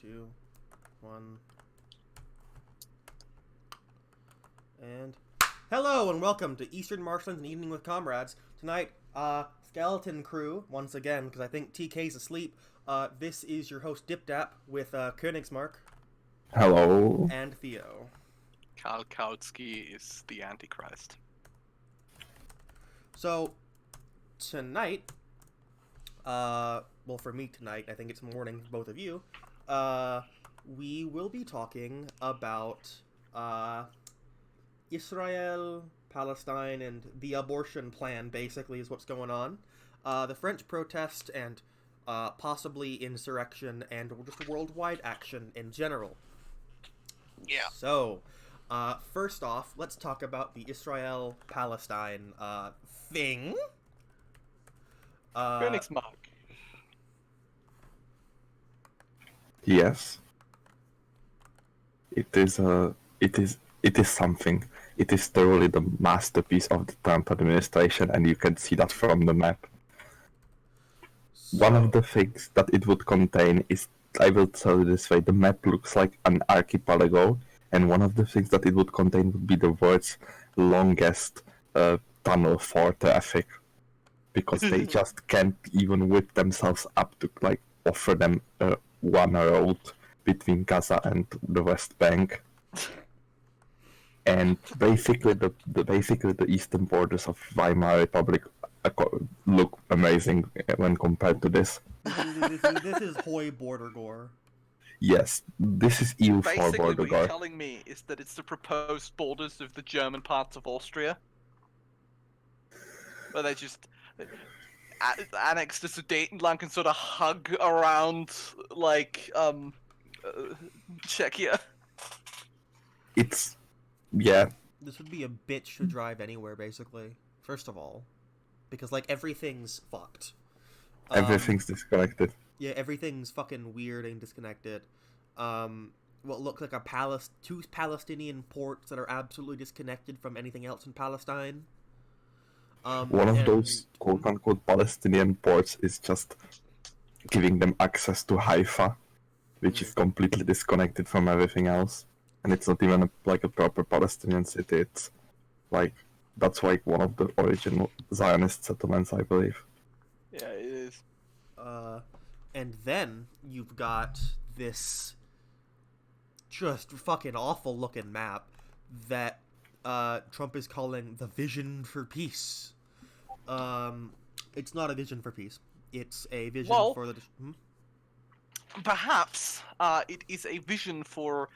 2, 1. And hello and welcome to Eastern Marshlands and Evening with Comrades. Tonight, Skeleton Crew, once again, because I think TK's asleep. This is your host Dipdap with Königsmark. Hello. And Theo. Karl Kautsky is the Antichrist. So, tonight, well, for me tonight, I think it's morning for both of you, we will be talking about, Israel, Palestine, and the abortion plan, basically, is what's going on. The French protest and, possibly insurrection and just worldwide action in general. Yeah. So, first off, let's talk about the Israel-Palestine, thing. Königsmark. Yes. It is something. It is thoroughly the masterpiece of the Trump administration, and you can see that from the map. One of the things that it would contain is, I will tell you this way, the map looks like an archipelago, and one of the things that it would contain would be the world's longest tunnel for traffic, because they just can't even whip themselves up to offer them one road between Gaza and the West Bank. And basically the eastern borders of Weimar Republic look amazing when compared to this. This is Hoi Border Gore. Yes, this is EU4 Basically, border what you're guard. telling me is that it's the proposed borders of the German parts of Austria. Where they just annex the Sudetenland and sort of hug around, Czechia. It's, yeah. This would be a bitch to drive anywhere, basically. First of all. Because, everything's fucked. Everything's disconnected. Yeah, everything's fucking weird and disconnected. What looks like two Palestinian ports that are absolutely disconnected from anything else in Palestine. One of those quote-unquote Palestinian ports is just giving them access to Haifa, which is completely disconnected from everything else. And it's not even a proper Palestinian city. It's that's one of the original Zionist settlements, I believe. Yeah, it is. And then you've got this just fucking awful looking map that Trump is calling the vision for peace. It's not a vision for peace. It's a vision for the... Perhaps it is a vision for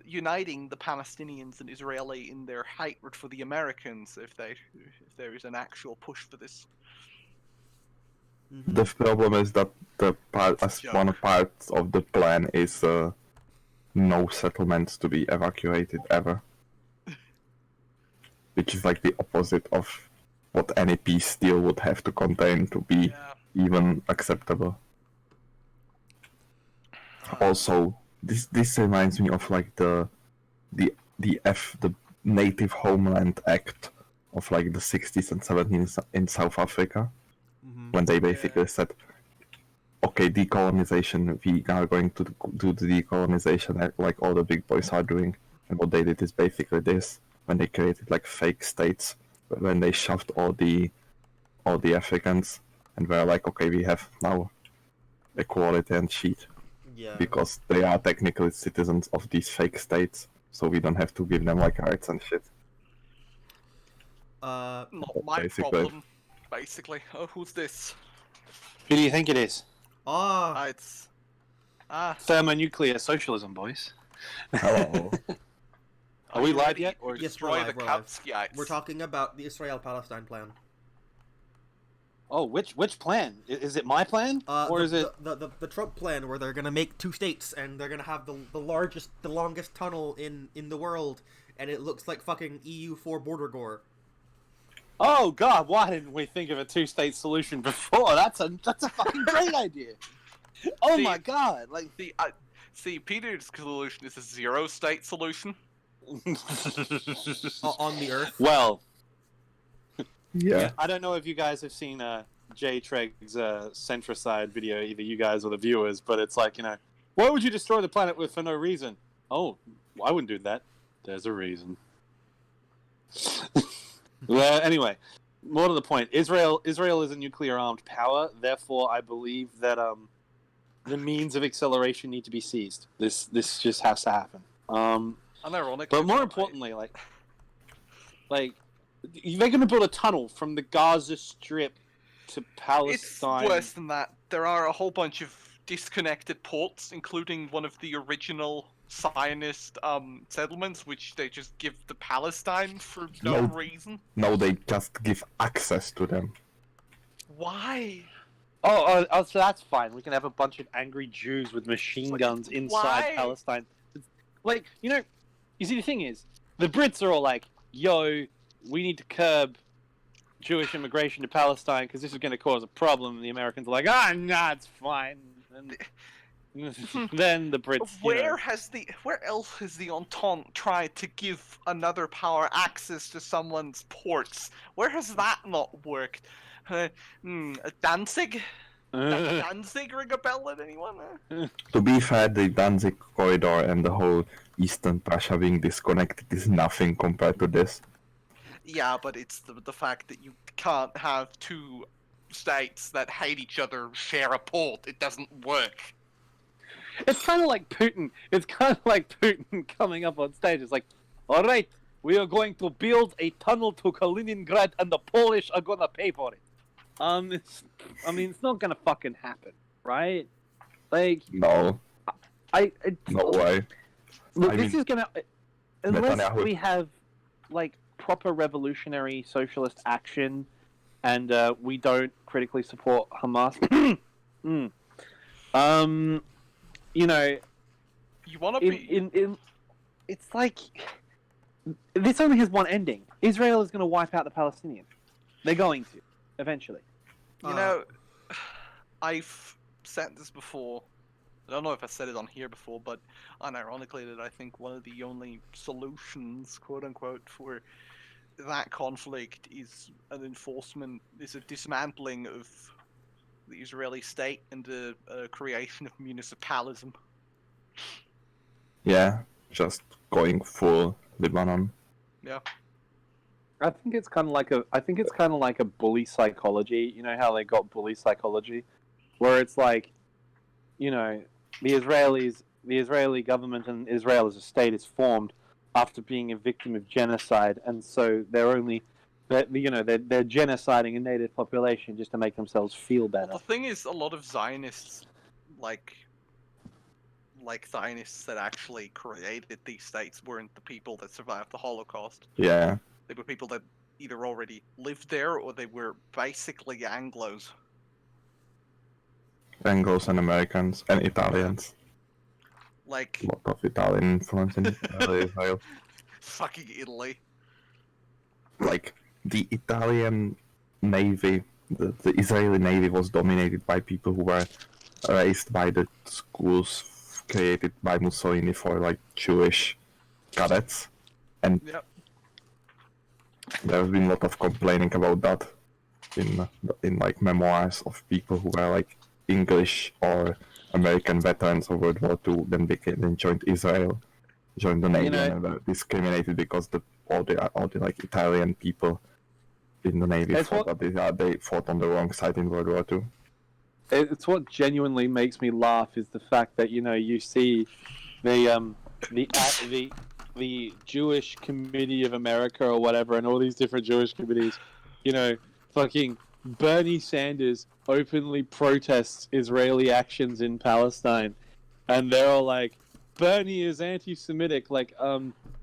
uniting the Palestinians and Israeli in their hatred for the Americans if there is an actual push for this. The problem is that one part of the plan is no settlements to be evacuated ever. Which is the opposite of what any peace deal would have to contain to be even acceptable. Also, this reminds me of the Native Homeland Act of the 60s and 70s in South Africa, when they basically said, okay, decolonization, we are going to do the decolonization like all the big boys are doing. And what they did is basically this, when they created fake states, when they shoved all the Africans, and were okay, we have now equality and shit. Yeah. Because they are technically citizens of these fake states, so we don't have to give them rights and shit. Not my problem, basically. Oh, who's this? Who do you think it is? It's... Thermonuclear socialism, boys. Hello. Are we live yet? Or Yes, destroy we're the live. Kautskyites? We're talking about the Israel-Palestine plan. Oh, which plan? Is it my plan? Or is it the Trump plan where they're gonna make two states and they're gonna have the longest tunnel in the world, and it looks like fucking EU4 border gore. Oh god, why didn't we think of a two-state solution before? That's a fucking great idea. Oh my god, see, Peter's solution is a zero-state solution. On the Earth. Well, Yeah. I don't know if you guys have seen Jay Tregg's Centricide video, either you guys or the viewers, but it's Why would you destroy the planet for no reason? Oh, I wouldn't do that. There's a reason. Well, anyway, more to the point. Israel is a nuclear-armed power. Therefore, I believe that the means of acceleration need to be seized. This just has to happen. Unironically, But more importantly, like they're going to build a tunnel from the Gaza Strip to Palestine. It's worse than that. There are a whole bunch of disconnected ports, including one of the original Zionist settlements, which they just give to Palestine for no reason. No, they just give access to them. Why? Oh, so that's fine. We can have a bunch of angry Jews with machine guns inside Palestine. Like, you see, the thing is, the Brits are all like, yo, we need to curb Jewish immigration to Palestine because this is going to cause a problem. And the Americans are like, nah, it's fine. And then the Brits. Where else has the Entente tried to give another power access to someone's ports? Where has that not worked? Danzig? Danzig ring a bell at anyone? To be fair, the Danzig corridor and the whole Eastern Prussia being disconnected is nothing compared to this. Yeah, but it's the fact that you can't have two states that hate each other share a port. It doesn't work. It's kind of like Putin. It's kind of like Putin coming up on stage. It's like, all right, we are going to build a tunnel to Kaliningrad, and the Polish are gonna pay for it. It's not gonna fucking happen, right? Like, no, no way. Look, is gonna unless Netanyahu. we have like proper revolutionary socialist action, and we don't critically support Hamas. You want to be it's like this only has one ending. Israel is going to wipe out the Palestinians. They're going to eventually. I've said this before. I don't know if I said it on here before, but unironically, that I think one of the only solutions, quote unquote, for that conflict is a dismantling of the Israeli state and the creation of municipalism. Yeah, just going full Lebanon. Yeah. I think it's kind of like a bully psychology. You know how they got bully psychology, where it's like, the Israeli government and Israel as a state is formed after being a victim of genocide, and so they're genociding a native population just to make themselves feel better. Well, the thing is, a lot of Zionists, like Zionists that actually created these states, weren't the people that survived the Holocaust. Yeah. They were people that either already lived there or they were basically Anglos. Anglos and Americans and Italians. Like A lot of Italian influence in Israel. fucking Italy. Like, the Italian Navy, the Israeli Navy was dominated by people who were raised by the schools created by Mussolini for, like, Jewish cadets. And Yep. there's been a lot of complaining about that in like memoirs of people who were like English or American veterans of World War II, then joined Israel, joined the Navy, and were discriminated because all the like Italian people in the Navy thought that they fought on the wrong side in World War II. It's what genuinely makes me laugh is the fact that you see the Jewish Committee of America or whatever, and all these different Jewish committees, fucking Bernie Sanders openly protests Israeli actions in Palestine, and they're all like, Bernie is anti-Semitic. Like,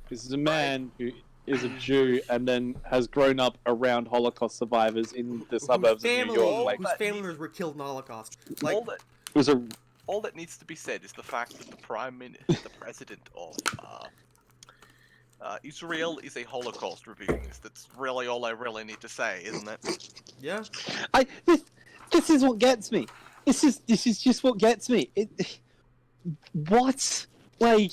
this is a man who is a Jew and then has grown up around Holocaust survivors in the suburbs of New York. Like, whose family members were killed in the Holocaust. Like, all that needs to be said is the fact that the president of Israel is a Holocaust revisionist. That's really all I really need to say, isn't it? yeah. This is what gets me. This is just what gets me. What? Like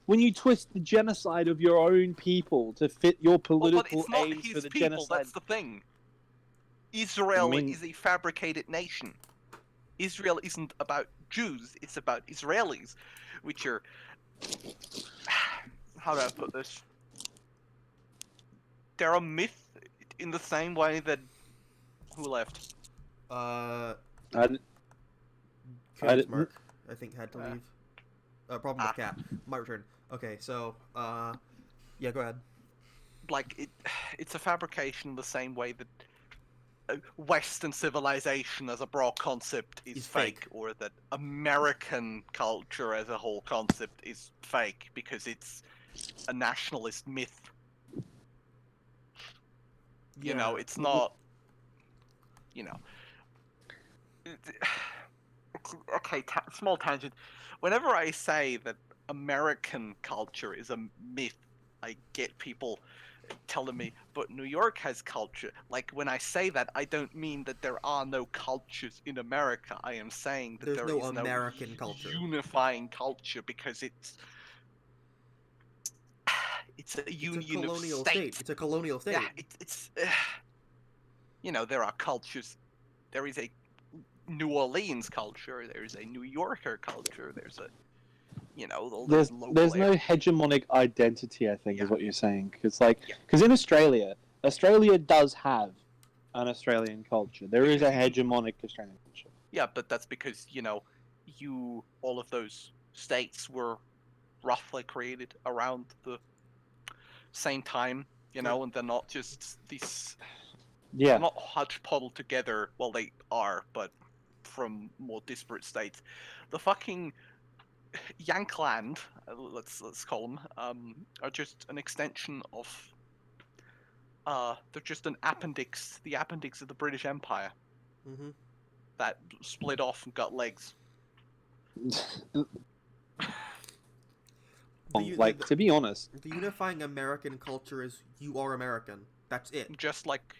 when you twist the genocide of your own people to fit your political aims for the genocide. That's the thing. Israel is a fabricated nation. Israel isn't about Jews. It's about Israelis, which are how do I put this? They're a myth in the same way that who left? Uh, I Königsmark, I think, had to Uh, leave. Problem with Cat. My return. Okay, so, yeah, go ahead. Like it's a fabrication in the same way that Western civilization as a broad concept is fake, or that American culture as a whole concept is fake because it's a nationalist myth. You know, it's not. You know. Okay, small tangent. Whenever I say that American culture is a myth, I get people telling me, but New York has culture. Like, when I say that, I don't mean that there are no cultures in America. I am saying that There's no American culture. Unifying culture, because it's a union of colonial states. It's a colonial state. Yeah, it's you know, there are cultures. There is a New Orleans culture. There's a New Yorker culture. There's a, you know, all these local there's no areas. hegemonic identity, I think, Yeah. is what you're saying. Because in Australia does have an Australian culture. There is a hegemonic Australian culture. Yeah, but that's because, you know, all of those states were roughly created around the same time, you know, and they're not just these. Yeah. They're not hodgepodge together. Well, they are, but from more disparate states. The fucking Yankland, let's call them, are just an extension of. They're just an appendix, the appendix of the British Empire Mm-hmm. that split off and got legs. To be honest, the unifying American culture is you are American. That's it. Just like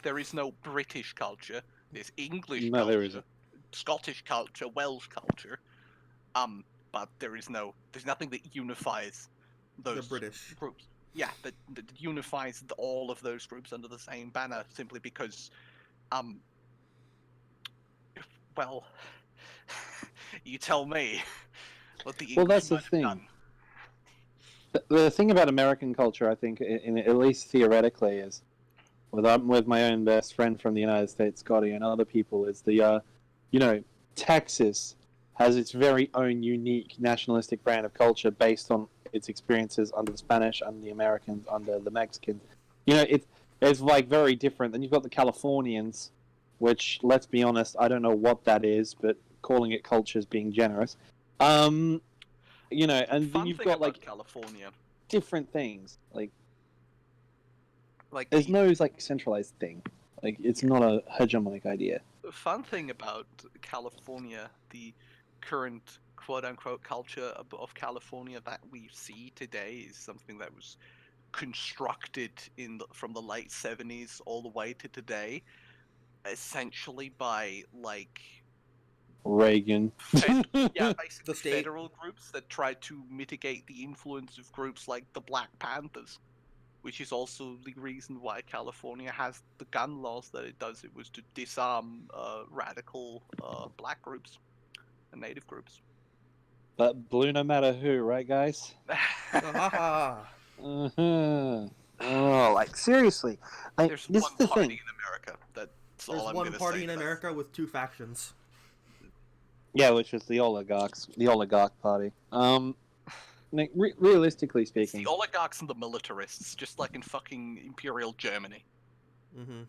there is no British culture, there's English No, culture, there isn't. Scottish culture, Welsh culture. But there's nothing that unifies those The British groups. Yeah, that unifies all of those groups under the same banner, simply because, well, you tell me what the English that's the might have thing. done. The thing about American culture, I think, at least theoretically, is with my own best friend from the United States, Scotty, and other people, is Texas has its very own unique nationalistic brand of culture based on its experiences under the Spanish, under the Americans, under the Mexicans. It's like very different. Then you've got the Californians, which, let's be honest, I don't know what that is, but calling it culture is being generous. And then you've got like California, different things. Like like there's no like centralized thing. Like it's not a hegemonic idea. The fun thing about California, the current quote-unquote culture of California that we see today, is something that was constructed from the late 70s all the way to today, essentially by like Reagan. basically The state. federal groups that tried to mitigate the influence of groups like the Black Panthers, which is also the reason why California has the gun laws that it does. It was to disarm radical black groups and native groups. But blue no matter who, right, guys? Oh, like seriously. There's this one is the party thing. in America. That's There's all I'm one gonna party say. in America with two factions. Yeah, which is the oligarchs, the oligarch party. Realistically It's speaking, the oligarchs and the militarists, just like in fucking Imperial Germany. Mm-hmm.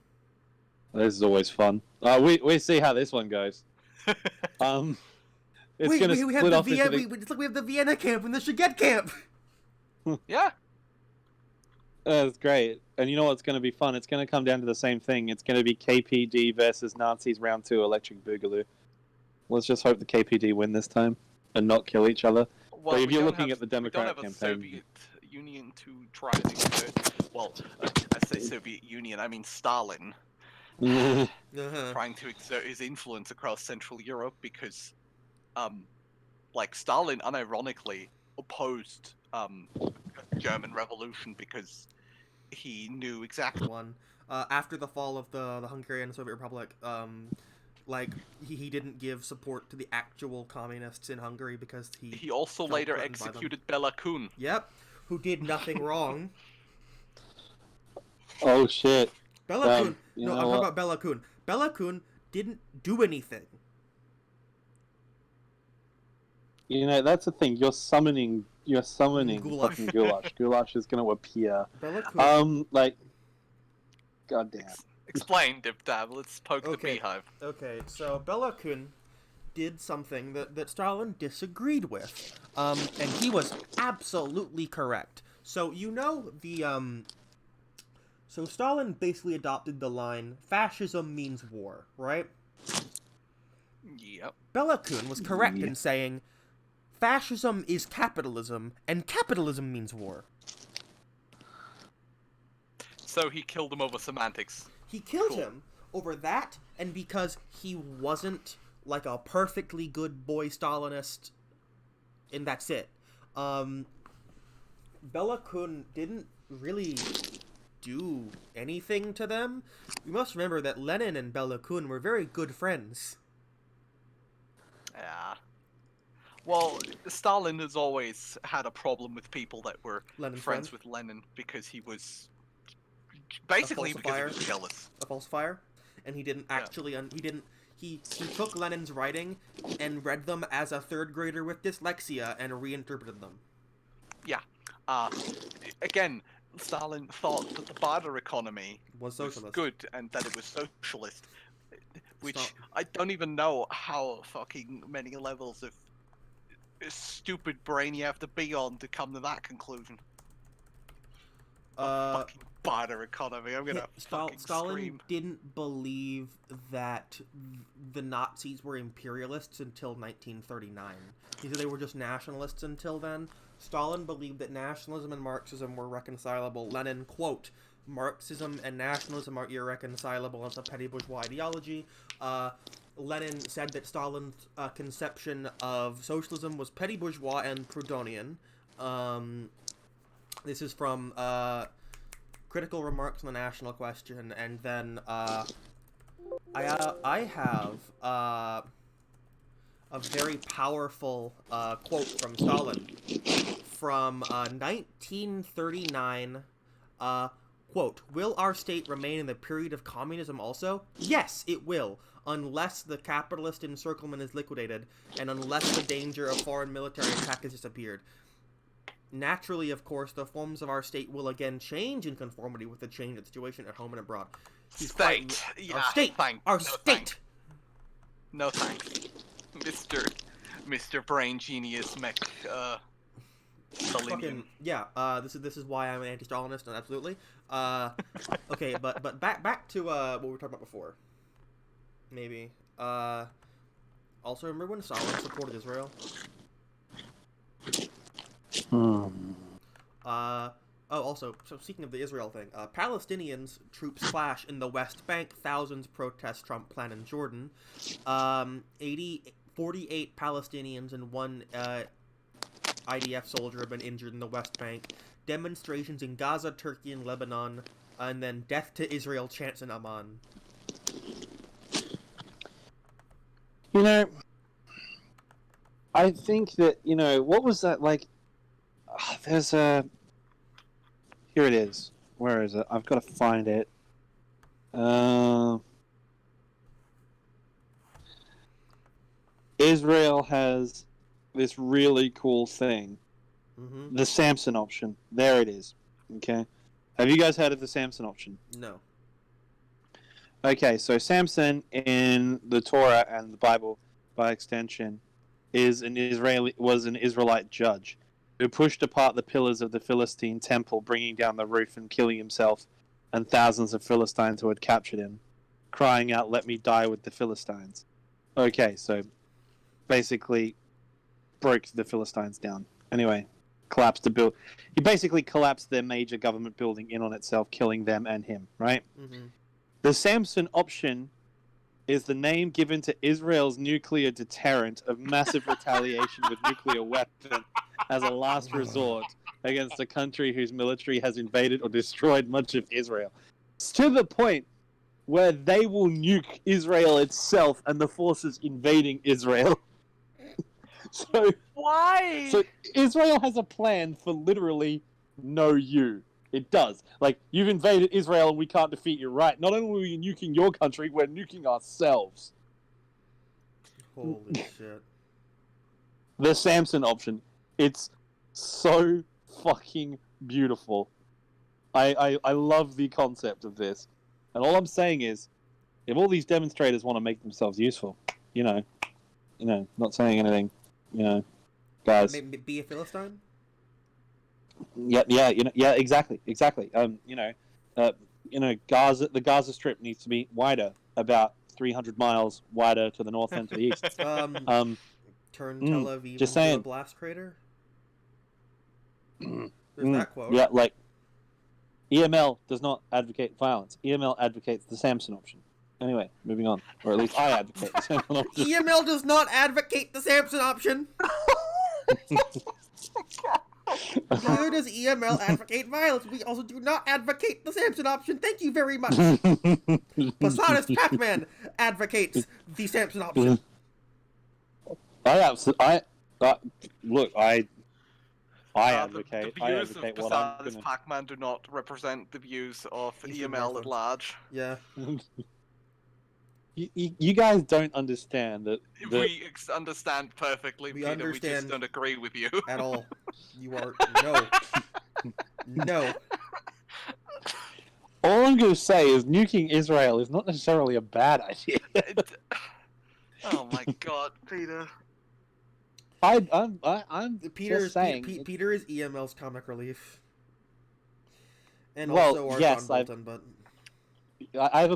this is always fun. We see how this one goes. It's Wait, gonna we have split the off into Vienna. It's like we have the Vienna camp and the Shaget camp. Yeah. That's great. And you know what's going to be fun? It's going to come down to the same thing. It's going to be KPD versus Nazis round 2 Electric Boogaloo. Let's just hope the KPD win this time and not kill each other. Well, But if we you're don't looking have- at the Democratic we don't have campaign, a Soviet Union to try and exert. Well, I say Soviet Union, I mean Stalin, Uh-huh. trying to exert his influence across Central Europe because, like Stalin, unironically opposed German Revolution because he knew exactly. One. After the fall of the Hungarian Soviet Republic, Like, he didn't give support to the actual communists in Hungary because He also felt later threatened by them. executed Bela Kun. Yep, who did nothing wrong. Oh shit. Bela Kun. You No, know I'm talking what? about Bela Kun. Bela Kun didn't do anything. You know, that's the thing. You're summoning Goulash. fucking goulash. Goulash is gonna appear. Bela Kun. Goddamn. Explain, Dibdab. Let's poke the Okay. beehive. Okay, so Bela Kun did something that Stalin disagreed with, and he was absolutely correct. So so Stalin basically adopted the line, "Fascism means war," right? Yep. Bela Kun was correct in saying, "Fascism is capitalism, and capitalism means war." So he killed him over semantics. He killed Cool. him over that, and because he wasn't like a perfectly good boy Stalinist, and that's it. Bela Kun didn't really do anything to them. You must remember that Lenin and Bela Kun were very good friends. Yeah. Well, Stalin has always had a problem with people that were Lenin's friends friend? with Lenin because he was basically because he falsifier? was jealous. A falsifier, and he didn't actually he took Lenin's writing and read them as a third grader with dyslexia and reinterpreted them. Yeah. Again, Stalin thought that the barter economy Was was socialist. good and that it was socialist, which Stop. I don't even know how fucking many levels of stupid brain you have to be on to come to that conclusion. Fucking barter economy. I'm gonna fucking Stalin scream. didn't believe that the Nazis were imperialists until 1939. He said they were just nationalists until then. Stalin believed that nationalism and Marxism were reconcilable. Lenin, quote, "Marxism and nationalism are irreconcilable as a petty bourgeois ideology." Lenin said that Stalin's conception of socialism was petty bourgeois and Proudhonian. This is from Critical Remarks on the National Question, and then I have a very powerful quote from Stalin from 1939. Quote, "Will our state remain in the period of communism also? Yes, it will, unless the capitalist encirclement is liquidated, and unless the danger of foreign military attack has disappeared. Naturally, of course, the forms of our state will again change in conformity with the changed situation at home and abroad." State. Yeah. Our state. Our state. No thanks, Mr. Brain Genius Mech. Fucking yeah. This is why I'm an anti-Stalinist, and absolutely. Okay, but back to what we were talking about before. Maybe. Also, remember when Stalin supported Israel? Also, so speaking of the Israel thing, Palestinians troops clash in the West Bank. Thousands protest Trump plan in Jordan. 48 Palestinians and one IDF soldier have been injured in the West Bank. Demonstrations in Gaza, Turkey, and Lebanon. And then death to Israel chants in Amman. You know, I think that, what was that like? There's a... Here it is. Where is it? I've got to find it. Israel has this really cool thing. Mm-hmm. The Samson option. There it is. Okay. Have you guys heard of the Samson option? No. Okay, so Samson in the Torah and the Bible, by extension, was an Israelite judge who pushed apart the pillars of the Philistine temple, bringing down the roof and killing himself and thousands of Philistines who had captured him, crying out, "Let me die with the Philistines." Okay, so basically broke the Philistines down. Anyway, he basically collapsed their major government building in on itself, killing them and him, right? Mm-hmm. The Samson option is the name given to Israel's nuclear deterrent of massive retaliation with nuclear weapons as a last resort against a country whose military has invaded or destroyed much of Israel. It's to the point where they will nuke Israel itself and the forces invading Israel. So Why? So Israel has a plan for literally no you. It does. Like, you've invaded Israel and we can't defeat you, right? Not only are we nuking your country, we're nuking ourselves. Holy shit. The Samson option. It's so fucking beautiful. I love the concept of this. And all I'm saying is, if all these demonstrators want to make themselves useful, you know, not saying anything, guys. Maybe be a Philistine? Yeah, exactly. Gaza, the Gaza Strip needs to be wider, about 300 miles wider to the north and to the east. Turn Tel Aviv just into a saying. blast crater? There's that quote. Yeah, like, EML does not advocate violence. EML advocates the Samson option. Anyway, moving on. Or at least I advocate the Samson option. EML does not advocate the Samson option! Neither does EML advocate violence. We also do not advocate the Samson option. Thank you very much. Posadas Pac-Man advocates the Samson option. Look, I The advocate. I views advocate of what I'm Posadas gonna. Pac-Man do not represent the views of Eastern EML Alpha. at large. Yeah. You guys don't understand that. We understand perfectly, We Peter. We understand. just don't agree with you. At all. You are... No. No. All I'm going to say is nuking Israel is not necessarily a bad idea. Oh my god, Peter. I'm just saying. Peter is EML's comic relief. And Well, also our yes, John Bolton, but... I've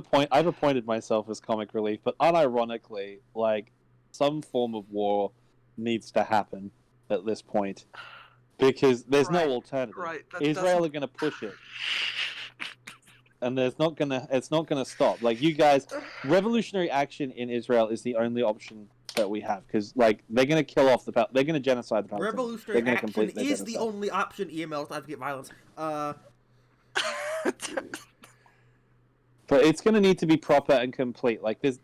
appointed myself as comic relief, but unironically, like, some form of war needs to happen at this point because there's no alternative. Right, that Israel are going to push it, and it's not gonna stop. Like, you guys, revolutionary action in Israel is the only option that we have because, like, they're going to kill off they're going to genocide the Palestinians. Revolutionary They're gonna action complete their is the genocide. only option EML to advocate violence. But it's going to need to be proper and complete. Like, this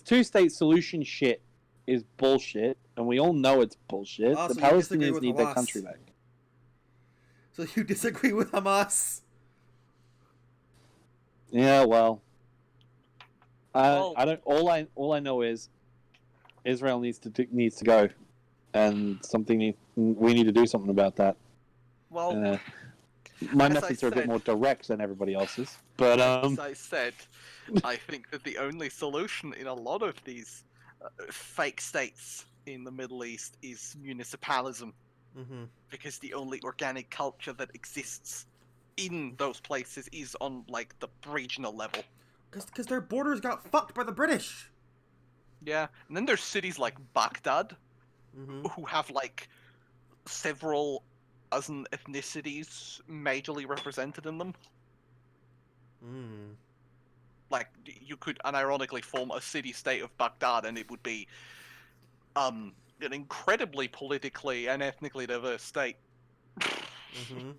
two-state solution shit is bullshit, and we all know it's bullshit. Oh, The so you disagree Palestinians with need their Hamas. country back. So you disagree with Hamas? Yeah, well, Well- I don't. All I know is Israel needs to go, and we need to do something about that. Well, My as I methods are a bit said- more direct than everybody else's, but as I said, I think that the only solution in a lot of these fake states in the Middle East is municipalism, Mm-hmm. because the only organic culture that exists in those places is on, like, the regional level. Because their borders got fucked by the British. Yeah, and then there's cities like Baghdad, Mm-hmm. who have, like, several dozen ethnicities majorly represented in them. Mm. Like, you could unironically form a city-state of Baghdad, and it would be an incredibly politically and ethnically diverse state. Mm-hmm.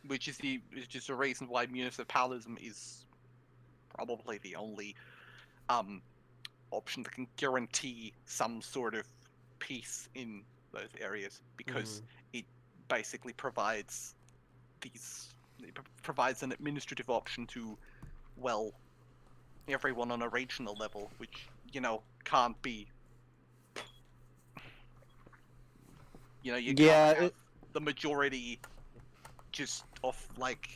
Which is the reason why municipalism is probably the only option that can guarantee some sort of peace in those areas, because it basically provides an administrative option to, well, everyone on a regional level, which, can't be. You can't have the majority just of, like,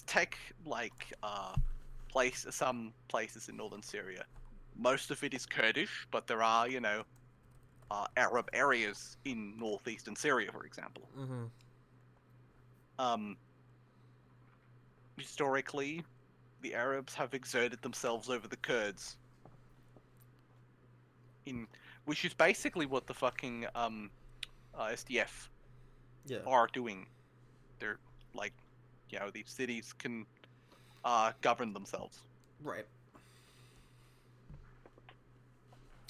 take, like, some places in northern Syria. Most of it is Kurdish, but there are, Arab areas in northeastern Syria, for example. Mm-hmm. Historically, the Arabs have exerted themselves over the Kurds, which is basically what the fucking SDF are doing. They're like, these cities can govern themselves. Right.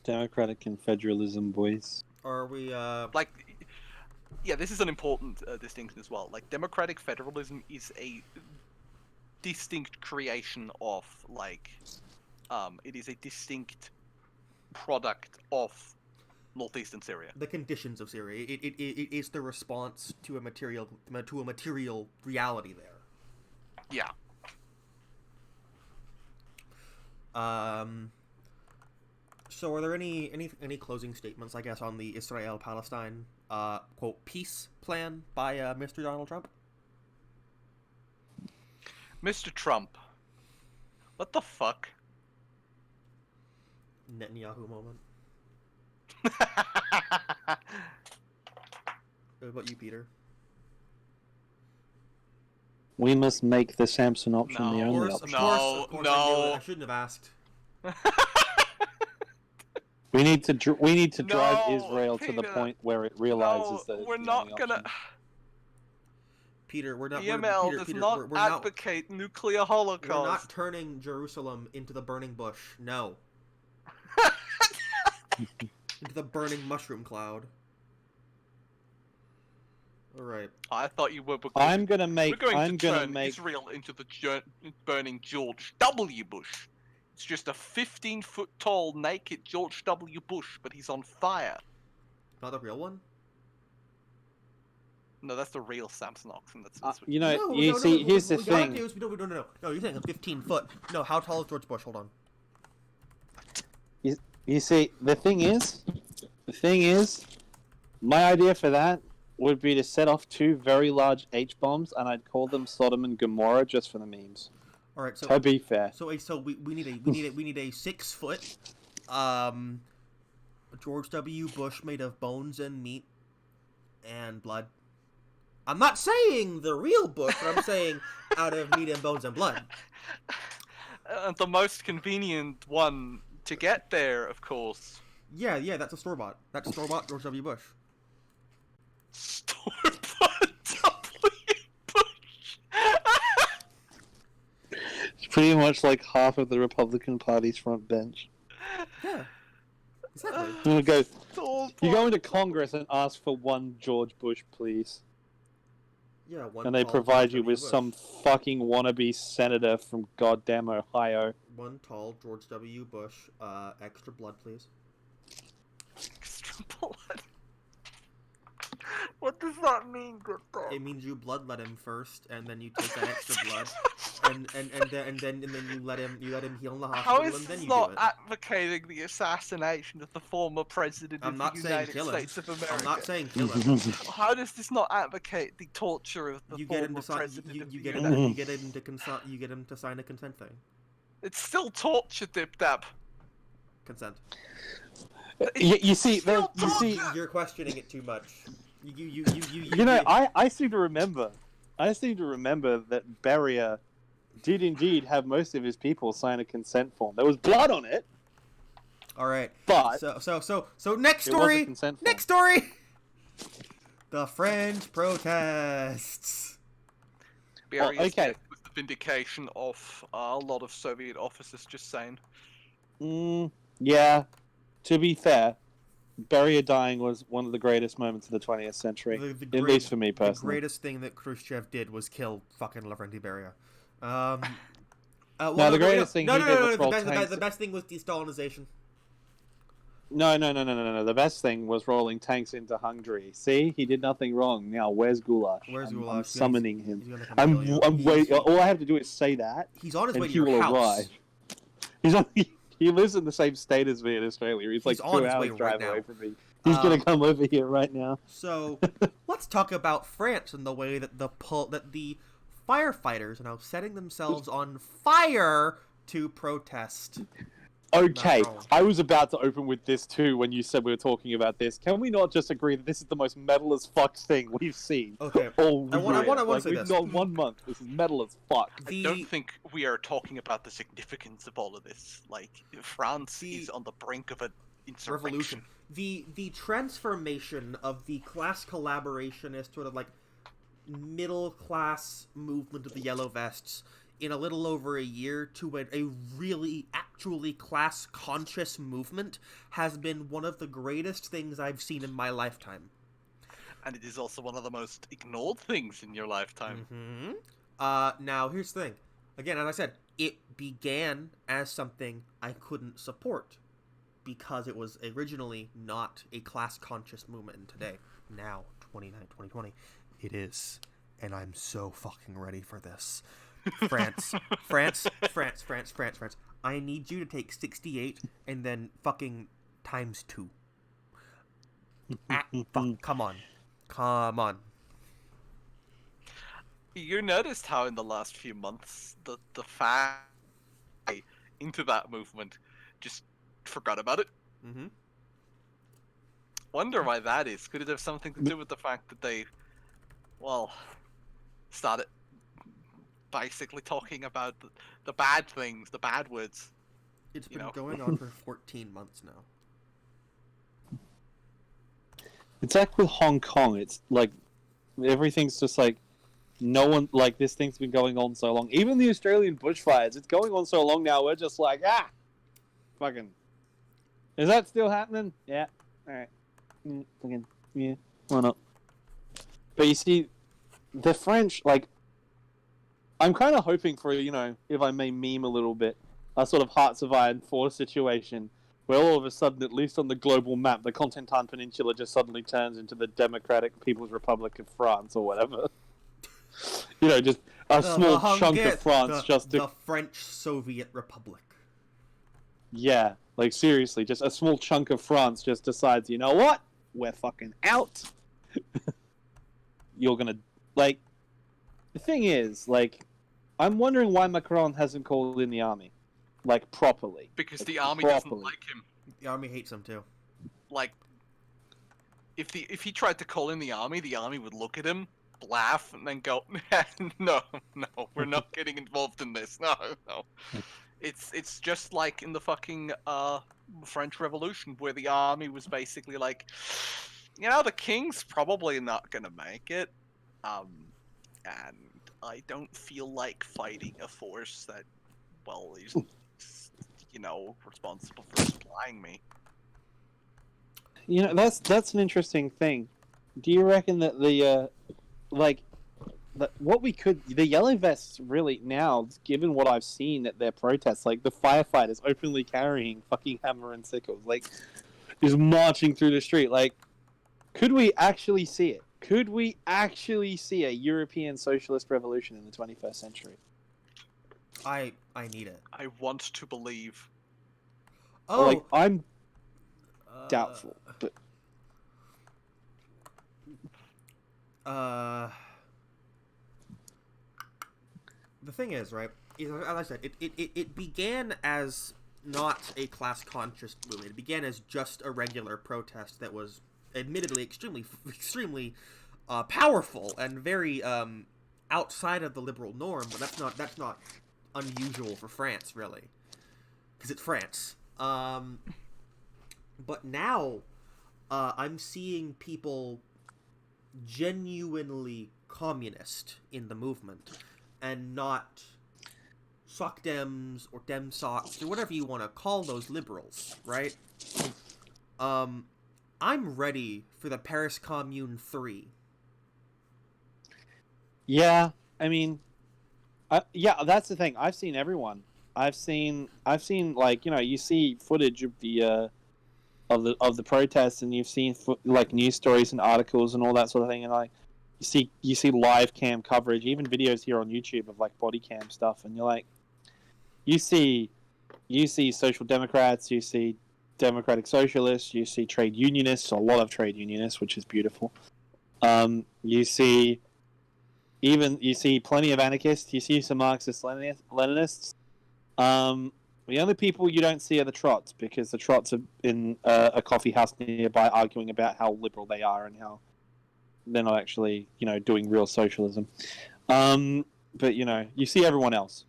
Democratic Confederalism, boys. Are we, this is an important distinction as well. Like, democratic federalism is a distinct creation of it is a distinct product of northeastern Syria. The conditions of Syria. It is the response to a material reality there. Yeah. So are there any closing statements, I guess, on the Israel-Palestine quote peace plan by Mr. Donald Trump? Mr. Trump. What the fuck? Netanyahu moment. What about you, Peter? We must make the Samson option the only option. Of course I knew it. I shouldn't have asked. We need to drive No, Israel to the Peter. point where it realizes that it's we're the not only gonna. option. Peter, we're not. EML Peter, does Peter, not we're advocate nuclear We're holocaust. not turning Jerusalem into the burning bush. No. Into the burning mushroom cloud. All right. I thought you were. I'm gonna make. We're going I'm to gonna turn make. Israel into the burning George W. Bush. It's just a 15-foot tall, naked George W. Bush, but he's on fire. Not the real one? No, that's the real Samson Oxen. That's You know, No, you no, see, no, here's the we gotta thing. do is no. No, you're saying a 15 foot. No, how tall is George Bush? Hold on. You see, the thing is, my idea for that would be to set off 2 very large H bombs, and I'd call them Sodom and Gomorrah just for the memes. All right, so To be fair. So we need a 6 foot George W. Bush made of bones and meat and blood. I'm not saying the real Bush, but I'm saying out of meat and bones and blood. The most convenient one to get there, of course. Yeah, that's a store-bought. That's store-bought George W. Bush. Store-bought W. Bush. It's pretty much like half of the Republican Party's front bench. Yeah, exactly. You go Store-bought. into Congress and ask for one George Bush, please. Yeah, one And they tall provide George you W. with Bush. some fucking wannabe senator from goddamn Ohio. One tall George W. Bush. Extra blood, please. Extra blood. What does that mean, good dog? It means you bloodlet him first, and then you take that extra blood, and then you let him heal in the hospital, How is and then this you not do it. advocating the assassination of the former president I'm of not the saying United kill him. States of America? I'm not saying kill him. How does this not advocate the torture of the You get him former to sign. president of the You get him to sign a consent thing. It's still torture, Dip Dab. Consent. You see, You're questioning it too much. You know, I seem to remember that Beria did indeed have most of his people sign a consent form. There was blood on it. All right. But so next it was a story. consent form. Next story. The French protests. Barry's okay. death was the vindication of a lot of Soviet officers. Just saying. Yeah. To be fair, Beria dying was one of the greatest moments of the 20th century. At least for me personally. The greatest thing that Khrushchev did was kill fucking Lavrenti Beria. The greatest thing he did was roll tanks. The best thing was de-Stalinization. No. The best thing was rolling tanks into Hungary. See, he did nothing wrong. Now, where's Goulash? I'm summoning him. I'm wait. All I have to do is say that. He's on his way to he your will house. Arrive. He lives in the same state as me in Australia. He's like 2 hours drive away from me. He's gonna come over here right now. So let's talk about France and the way that the firefighters are now setting themselves on fire to protest. Okay, Macron. I was about to open with this too when you said we were talking about this. Can we not just agree that this is the most metal as fuck thing we've seen? Okay. All I want to say we've this. got 1 month. This is metal as fuck. I don't think we are talking about the significance of all of this. Like, France is on the brink of an insurrection. Revolution. The transformation of the class collaborationist sort of like middle class movement of the Yellow Vests in a little over a year to a really actually class conscious movement has been one of the greatest things I've seen in my lifetime. And it is also one of the most ignored things in your lifetime. Mm-hmm. Now here's the thing. Again, as I said, it began as something I couldn't support because it was originally not a class-conscious movement, and today, now, 2020, it is. And I'm so fucking ready for this. France. I need you to take 68 and then fucking times 2. Come on. You noticed how in the last few months the fan into that movement just forgot about it? Mm-hmm. Wonder why that is. Could it have something to do with the fact that they, well, started basically talking about the bad things, the bad words? It's been going on for 14 months now. It's like with Hong Kong. It's like everything's just like no one, like, this thing's been going on so long. Even the Australian bushfires, it's going on so long now. We're just like, fucking. Is that still happening? Yeah. All right. Fucking yeah. Why not? But you see, the French, like, I'm kind of hoping for, if I may meme a little bit, a sort of Hearts of Iron 4 situation where all of a sudden, at least on the global map, the Cotentin Peninsula just suddenly turns into the Democratic People's Republic of France or whatever. Just a small chunk of France the French Soviet Republic. Yeah, like, seriously, just a small chunk of France just decides, you know what? We're fucking out. You're gonna, like, the thing is, like, I'm wondering why Macron hasn't called in the army, like, properly. Because the army doesn't like him. The army hates him too. Like, if he tried to call in the army would look at him, laugh, and then go, no, we're not getting involved in this. No. It's just like in the fucking French Revolution, where the army was basically like, the king's probably not gonna make it, and I don't feel like fighting a force that, well, is, responsible for supplying me. That's an interesting thing. Do you reckon that the Yellow Vests really now, given what I've seen at their protests, like the firefighters openly carrying fucking hammer and sickles, like, just marching through the street, like, could we actually see it? Could we actually see a European socialist revolution in the 21st century? I need it. I want to believe. Oh, like, I'm doubtful, but the thing is, right? As I said, it began as not a class-conscious movement. It began as just a regular protest that was admittedly extremely powerful and very outside of the liberal norm. But that's not unusual for France, really, because it's France. But now, I'm seeing people genuinely communist in the movement, and not sock dems or dem socks or whatever you want to call those liberals, right? I'm ready for the Paris Commune 3. Yeah, I mean, that's the thing. I've seen everyone. I've seen like, you see footage of the protests, and you've seen like news stories and articles and all that sort of thing, and like you see live cam coverage, even videos here on YouTube of like body cam stuff, and you're like, you see social democrats, you see democratic socialists, you see trade unionists, a lot of trade unionists, which is beautiful. You see plenty of anarchists, you see some Marxist Leninists. The only people you don't see are the Trots, because the Trots are in a coffee house nearby arguing about how liberal they are and how they're not actually, doing real socialism. But, you see everyone else.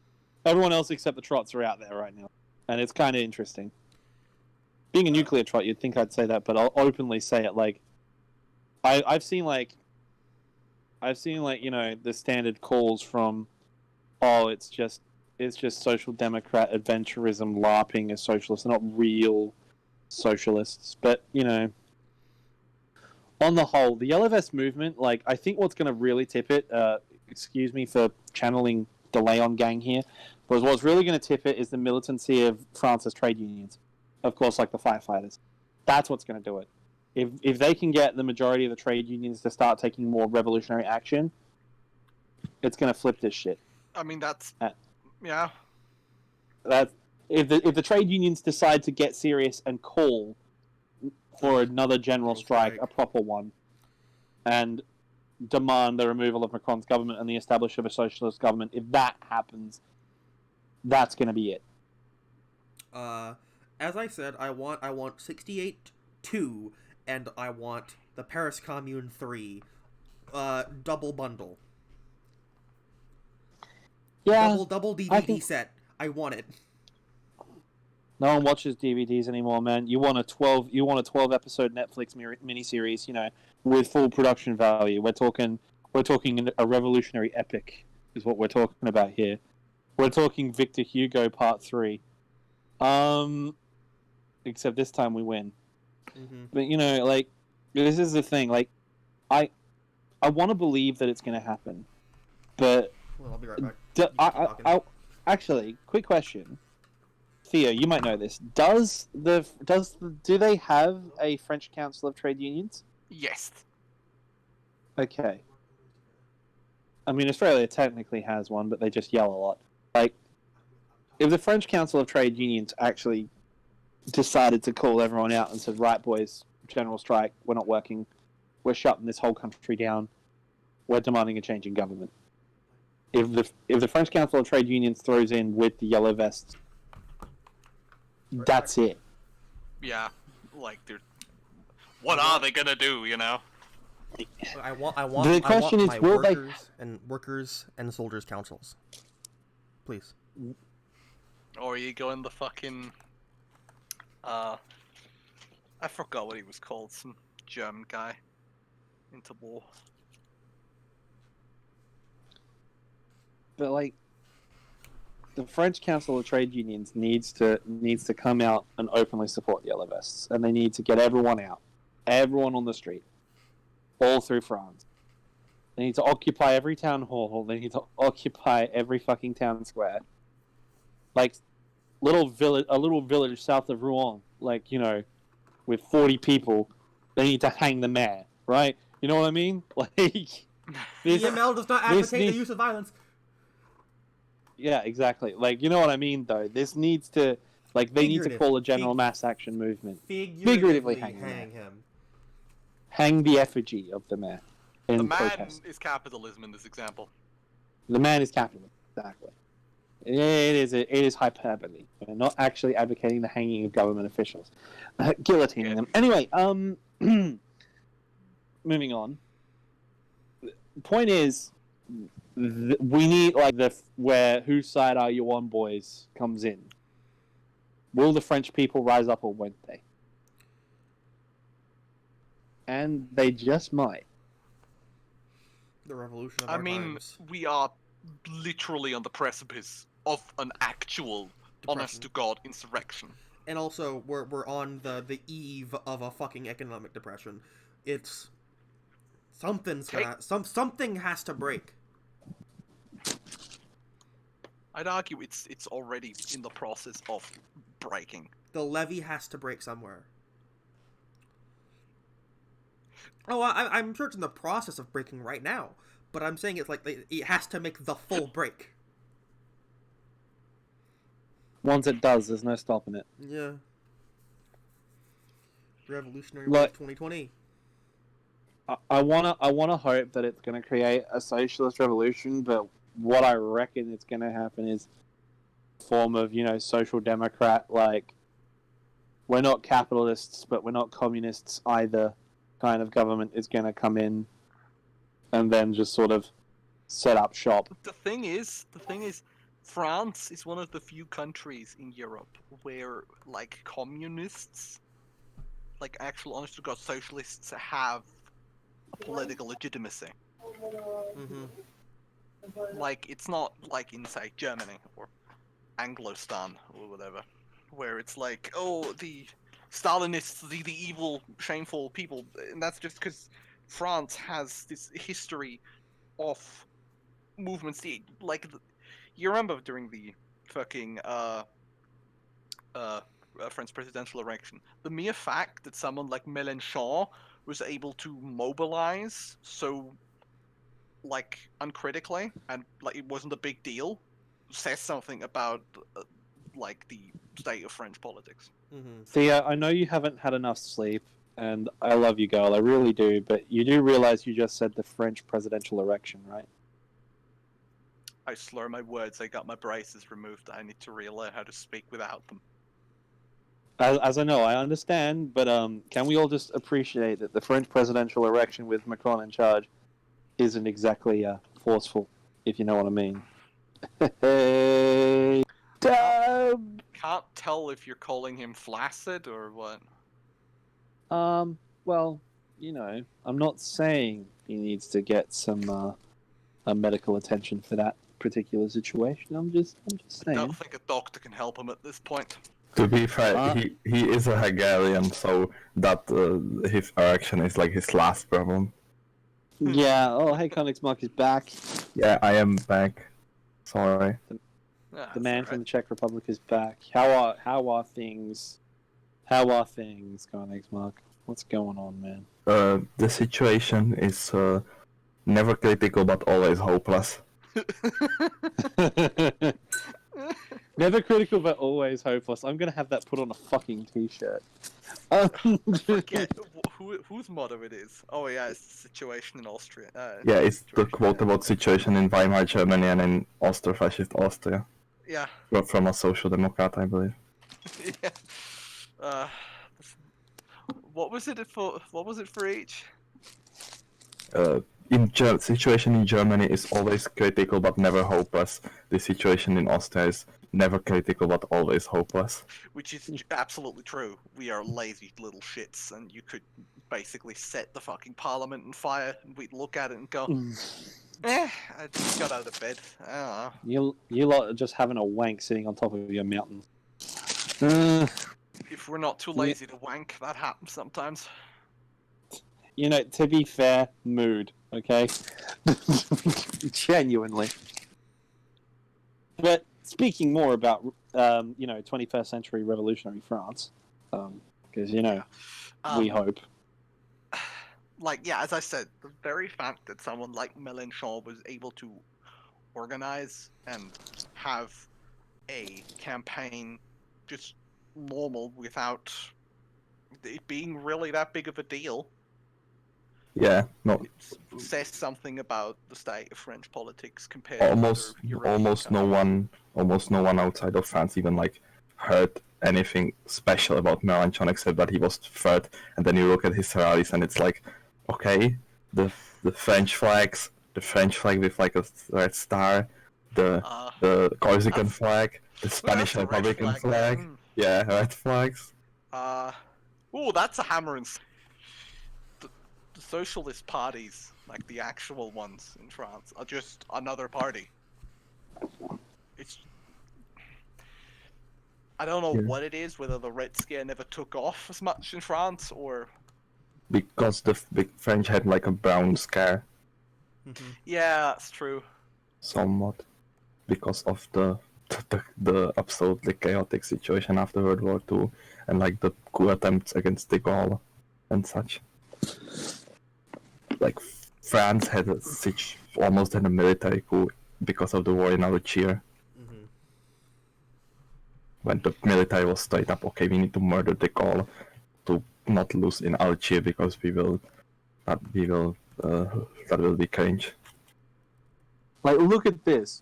Everyone else except the Trots are out there right now. And it's kind of interesting. Being a nuclear Trot, you'd think I'd say that, but I'll openly say it. Like, I've seen the standard calls from, it's just social democrat adventurism LARPing as socialists. They're not real socialists. But, on the whole, the Yellow Vest movement, like, I think what's going to really tip it, excuse me for channeling the Leon gang here. Because what's really going to tip it is the militancy of France's trade unions. Of course, like the firefighters. That's what's going to do it. If they can get the majority of the trade unions to start taking more revolutionary action, it's going to flip this shit. I mean, yeah. If the trade unions decide to get serious and call for another general strike, a proper one, and demand the removal of Macron's government and the establishment of a socialist government, if that happens, that's going to be it. As I said, I want 68-2, and I want the Paris Commune 3, double bundle. Yeah, double DVD set. I want it. No one watches DVDs anymore, man. You want a 12 episode Netflix miniseries, with full production value. We're talking a revolutionary epic, is what we're talking about here. We're talking Victor Hugo Part 3. Except this time we win. Mm-hmm. But this is the thing. I want to believe that it's going to happen, but well, I'll be right back. Actually, quick question, Theo, you might know this. Do they have a French Council of Trade Unions? Yes. Okay. I mean, Australia technically has one, but they just yell a lot. If the French Council of Trade Unions actually decided to call everyone out and said, right, boys, general strike, we're not working, we're shutting this whole country down, we're demanding a change in government. If the French Council of Trade Unions throws in with the yellow vests, that's it. Yeah, what are they gonna do? I want. The question is, will workers and soldiers councils, please. Or you go in the fucking, I forgot what he was called. Some German guy into war. But the French Council of Trade Unions needs to come out and openly support the yellow vests, and they need to get everyone out, everyone on the street, all through France. They need to occupy every town hall. They need to occupy every fucking town square. A little village south of Rouen, with 40 people. They need to hang the mayor, right? You know what I mean? EML does not advocate the use of violence. Yeah, exactly. You know what I mean, though. This needs to, they need to call a general mass action movement. Figuratively hang him. Hang the effigy of the mayor. The man is capitalism in this example. The man is capitalism, exactly. It is hyperbole. We're not actually advocating the hanging of government officials. Guillotining them. Anyway, moving on. The point is, we need where whose side are you on, boys comes in. Will the French people rise up or won't they? And they just might. The revolution of our times. We are literally on the precipice of an actual, honest to God, insurrection. And also, we're on the eve of a fucking economic depression. It's something has to break. I'd argue it's already in the process of breaking. The levee has to break somewhere. Oh, I'm sure it's in the process of breaking right now, but I'm saying it's it has to make the full break. Once it does, there's no stopping it. Yeah. Revolutionary Wave 2020. I wanna hope that it's gonna create a socialist revolution, but what I reckon it's gonna happen is a form of, social democrat, we're not capitalists, but we're not communists either kind of government is gonna come in and then just sort of set up shop. The thing is, France is one of the few countries in Europe where, communists, actual honest to God socialists, have a political legitimacy. Mm-hmm. It's not like in, say, Germany or Anglostan or whatever, where it's the Stalinists, the evil, shameful people, and that's just because France has this history of movements. You remember during the fucking French presidential election, the mere fact that someone like Mélenchon was able to mobilize so like uncritically and like it wasn't a big deal says something about like the state of French politics. Mm-hmm. Thea, I know you haven't had enough sleep, and I love you, girl. I really do. But you do realize you just said the French presidential election, right? I slur my words. I got my braces removed. I need to relearn how to speak without them. As I know, I understand, but can we all just appreciate that the French presidential election with Macron in charge isn't exactly forceful, if you know what I mean? Hey, Dub! Can't tell if you're calling him flaccid or what. Well, you know, I'm not saying he needs to get some medical attention for that particular situation. I'm just I saying. don't think a doctor can help him at this point. To be fair, he is a Hegelian, so that his erection is like his last problem. Yeah. Oh, hey, Conix Mark is back. Yeah, I am back. Sorry. The man from the Czech Republic is back. How are things? How are things, Conix Mark? What's going on, man? The situation is never critical but always hopeless. Never critical but always hopeless. I'm gonna have that put on a fucking t-shirt. Forget whose motto it is. Oh yeah, it's the situation in Austria. Yeah, it's the quote about situation in Weimar Germany and in Austro-fascist Austria. Yeah. From a social democrat, I believe. Yeah. What was it for? What was it for each? Situation in Germany is always critical but never hopeless. The situation in Austria is never critical but always hopeless. Which is absolutely true. We are lazy little shits, and you could basically set the fucking parliament on fire, and we'd look at it and go, I just got out of bed. I don't know. You lot are just having a wank sitting on top of your mountain. If we're not too lazy to wank, that happens sometimes. You know, to be fair, mood, okay? Genuinely. But speaking more about, 21st century revolutionary France, because, we hope. Like, yeah, as I said, the very fact that someone like Mélenchon was able to organize and have a campaign just normal without it being really that big of a deal. Yeah, no. It says something about the state of French politics compared almost to other almost no one outside of France even like heard anything special about Mélenchon except that he was third. And then you look at his rallies and it's like, okay, the French flag with like a red star, the Corsican flag, the Spanish Republican flag. Yeah, red flags. That's a hammer and the socialist parties, like the actual ones in France, are just another party. It's I don't know what it is, whether the Red Scare never took off as much in France or because the French had like a brown scare. Mm-hmm. Yeah, that's true. Somewhat because of the absolutely chaotic situation after World War II and like the coup attempts against de Gaulle and such. Like France had almost had a military coup because of the war in Algeria. Mm-hmm. When the military was straight up, okay, we need to murder de Gaulle to not lose in Algeria because that will be cringe. Like, look at this.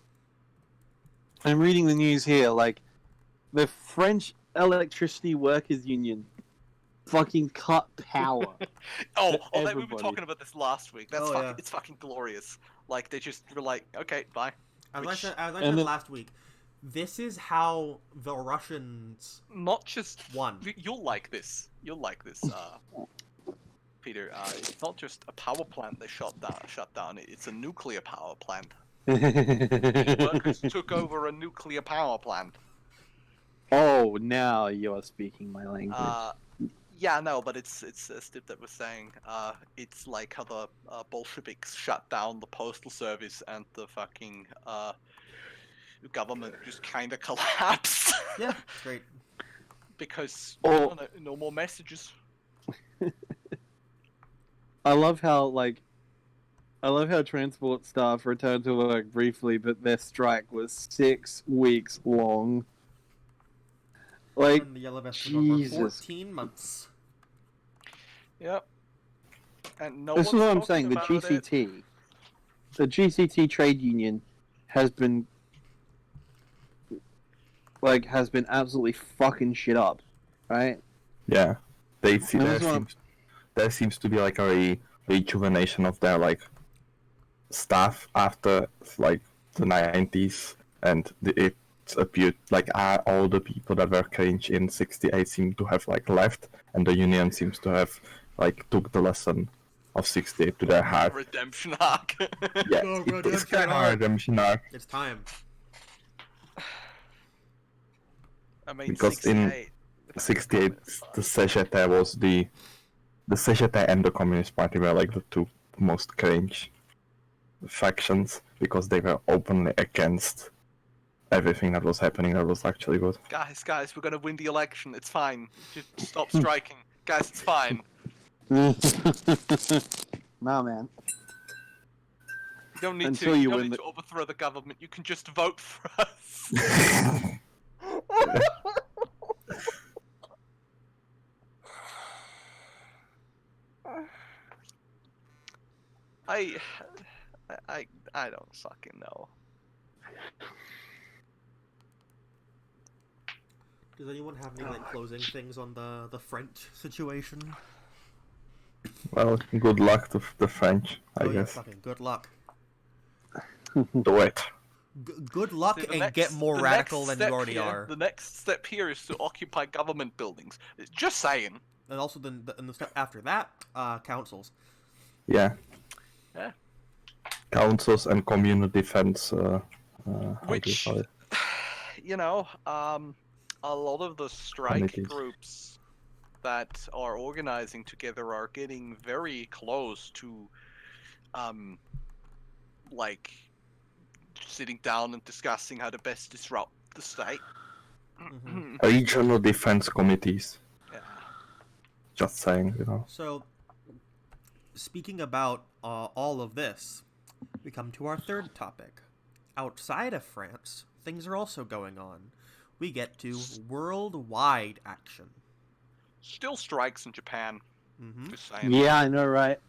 I'm reading the news here. Like, the French Electricity Workers Union fucking cut power. We were talking about this last week. That's It's fucking glorious. Like, they just were like, okay, bye. As I said last week, this is how the Russians not just won. You'll like this, Peter. It's not just a power plant they shut down. It's a nuclear power plant. The workers took over a nuclear power plant. Oh, now you're speaking my language. Yeah, no, but it's Steve that was saying. It's like how the Bolsheviks shut down the postal service and the fucking government just kind of collapse. Yeah, great. Because Or- no more messages. I love how transport staff returned to work briefly, but their strike was 6 weeks long. Like, And the Yellow Vests were going for Jesus. 14 months. Yep. And no This is one's what I'm talking saying. The about it. GCT trade union has been absolutely fucking shit up, right? Yeah, they see And that's what there seems to be like a rejuvenation of their like staff after like the 90s, and it's appeared like all the people that were cringe in 68 seem to have like left, and the union seems to have like took the lesson of 68 to their heart. Redemption arc. Yeah, Oh, it's redemption kind of arc. redemption arc. It's time. I mean, Because in 68, the CGT was the CGT and the Communist Party were like the two most cringe factions, because they were openly against everything that was happening that was actually good. Guys, we're gonna win the election. It's fine. Just stop striking. Guys, it's fine. Nah, man. You don't need Until to. you You don't win need the- to overthrow the government. You can just vote for us. I don't fucking know. Does anyone have any like closing things on the French situation? Well, good luck to the French, I Oh yeah, guess. fucking good luck. Do it. Good luck See, and get more the radical next than step you already here- are. The next step here is to occupy government buildings. Just saying. And also and the step after that, councils. Yeah. Yeah. Councils and community defense. How do you Which, call it? you know, a lot of the strike Committees. groups that are organizing together are getting very close to, like, sitting down and discussing how to best disrupt the state. Mhm. Regional defense committees. Yeah. Just saying, you know. So, speaking about all of this, we come to our third topic. Outside of France, things are also going on. We get to worldwide action. Still strikes in Japan. Mm-hmm. Just saying. Yeah, I know, right?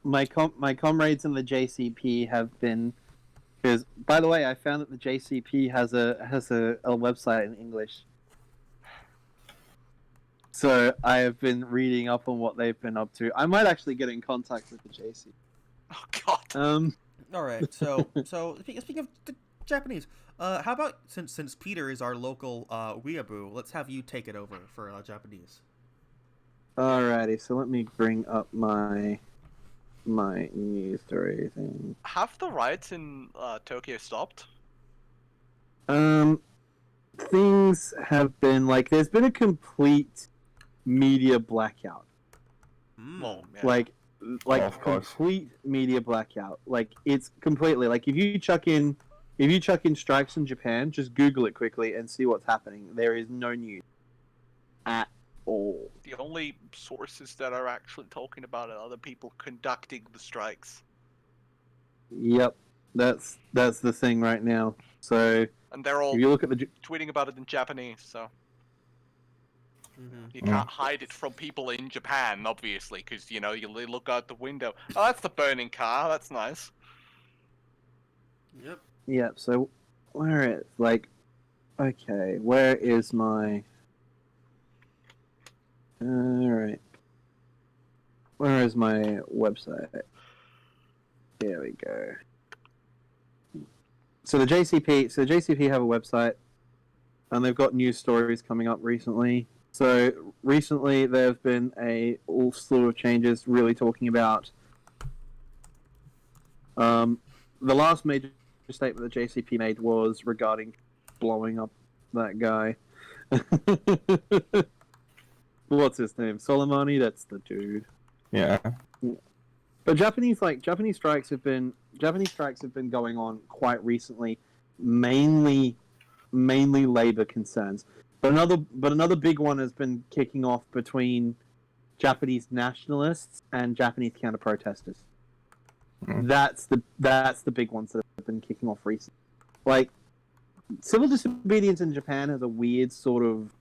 My comrades in the JCP have been. Because, by the way, I found that the JCP has a website in English. So I have been reading up on what they've been up to. I might actually get in contact with the JCP. Oh God. All right. So speaking of the Japanese, how about since Peter is our local weeaboo, let's have you take it over for Japanese. Alrighty, so let me bring up my news story thing. Have the riots in Tokyo stopped? Things have been like there's been a complete media blackout. Well, yeah. Like Of course. complete media blackout. Like it's completely like if you chuck in strikes in Japan, just Google it quickly and see what's happening. There is no news at all. The only sources that are actually talking about it are the people conducting the strikes. Yep, that's the thing right now. So And they're all if you look at the tweeting about it in Japanese, so Mm-hmm. you can't hide it from people in Japan, obviously, because, you know, you look out the window. Oh, that's the burning car. That's nice. Yep. yeah, so where is like okay, where is my alright. Where is my website? There we go. So the JCP have a website and they've got news stories coming up recently. So recently there have been a all slew of changes really talking about the last major statement the JCP made was regarding blowing up that guy. What's his name? Soleimani? That's the dude. Yeah. But Japanese strikes have been going on quite recently, mainly labor concerns. But another big one has been kicking off between Japanese nationalists and Japanese counter-protesters. That's the big ones that have been kicking off recently. Like, civil disobedience in Japan has a weird sort of...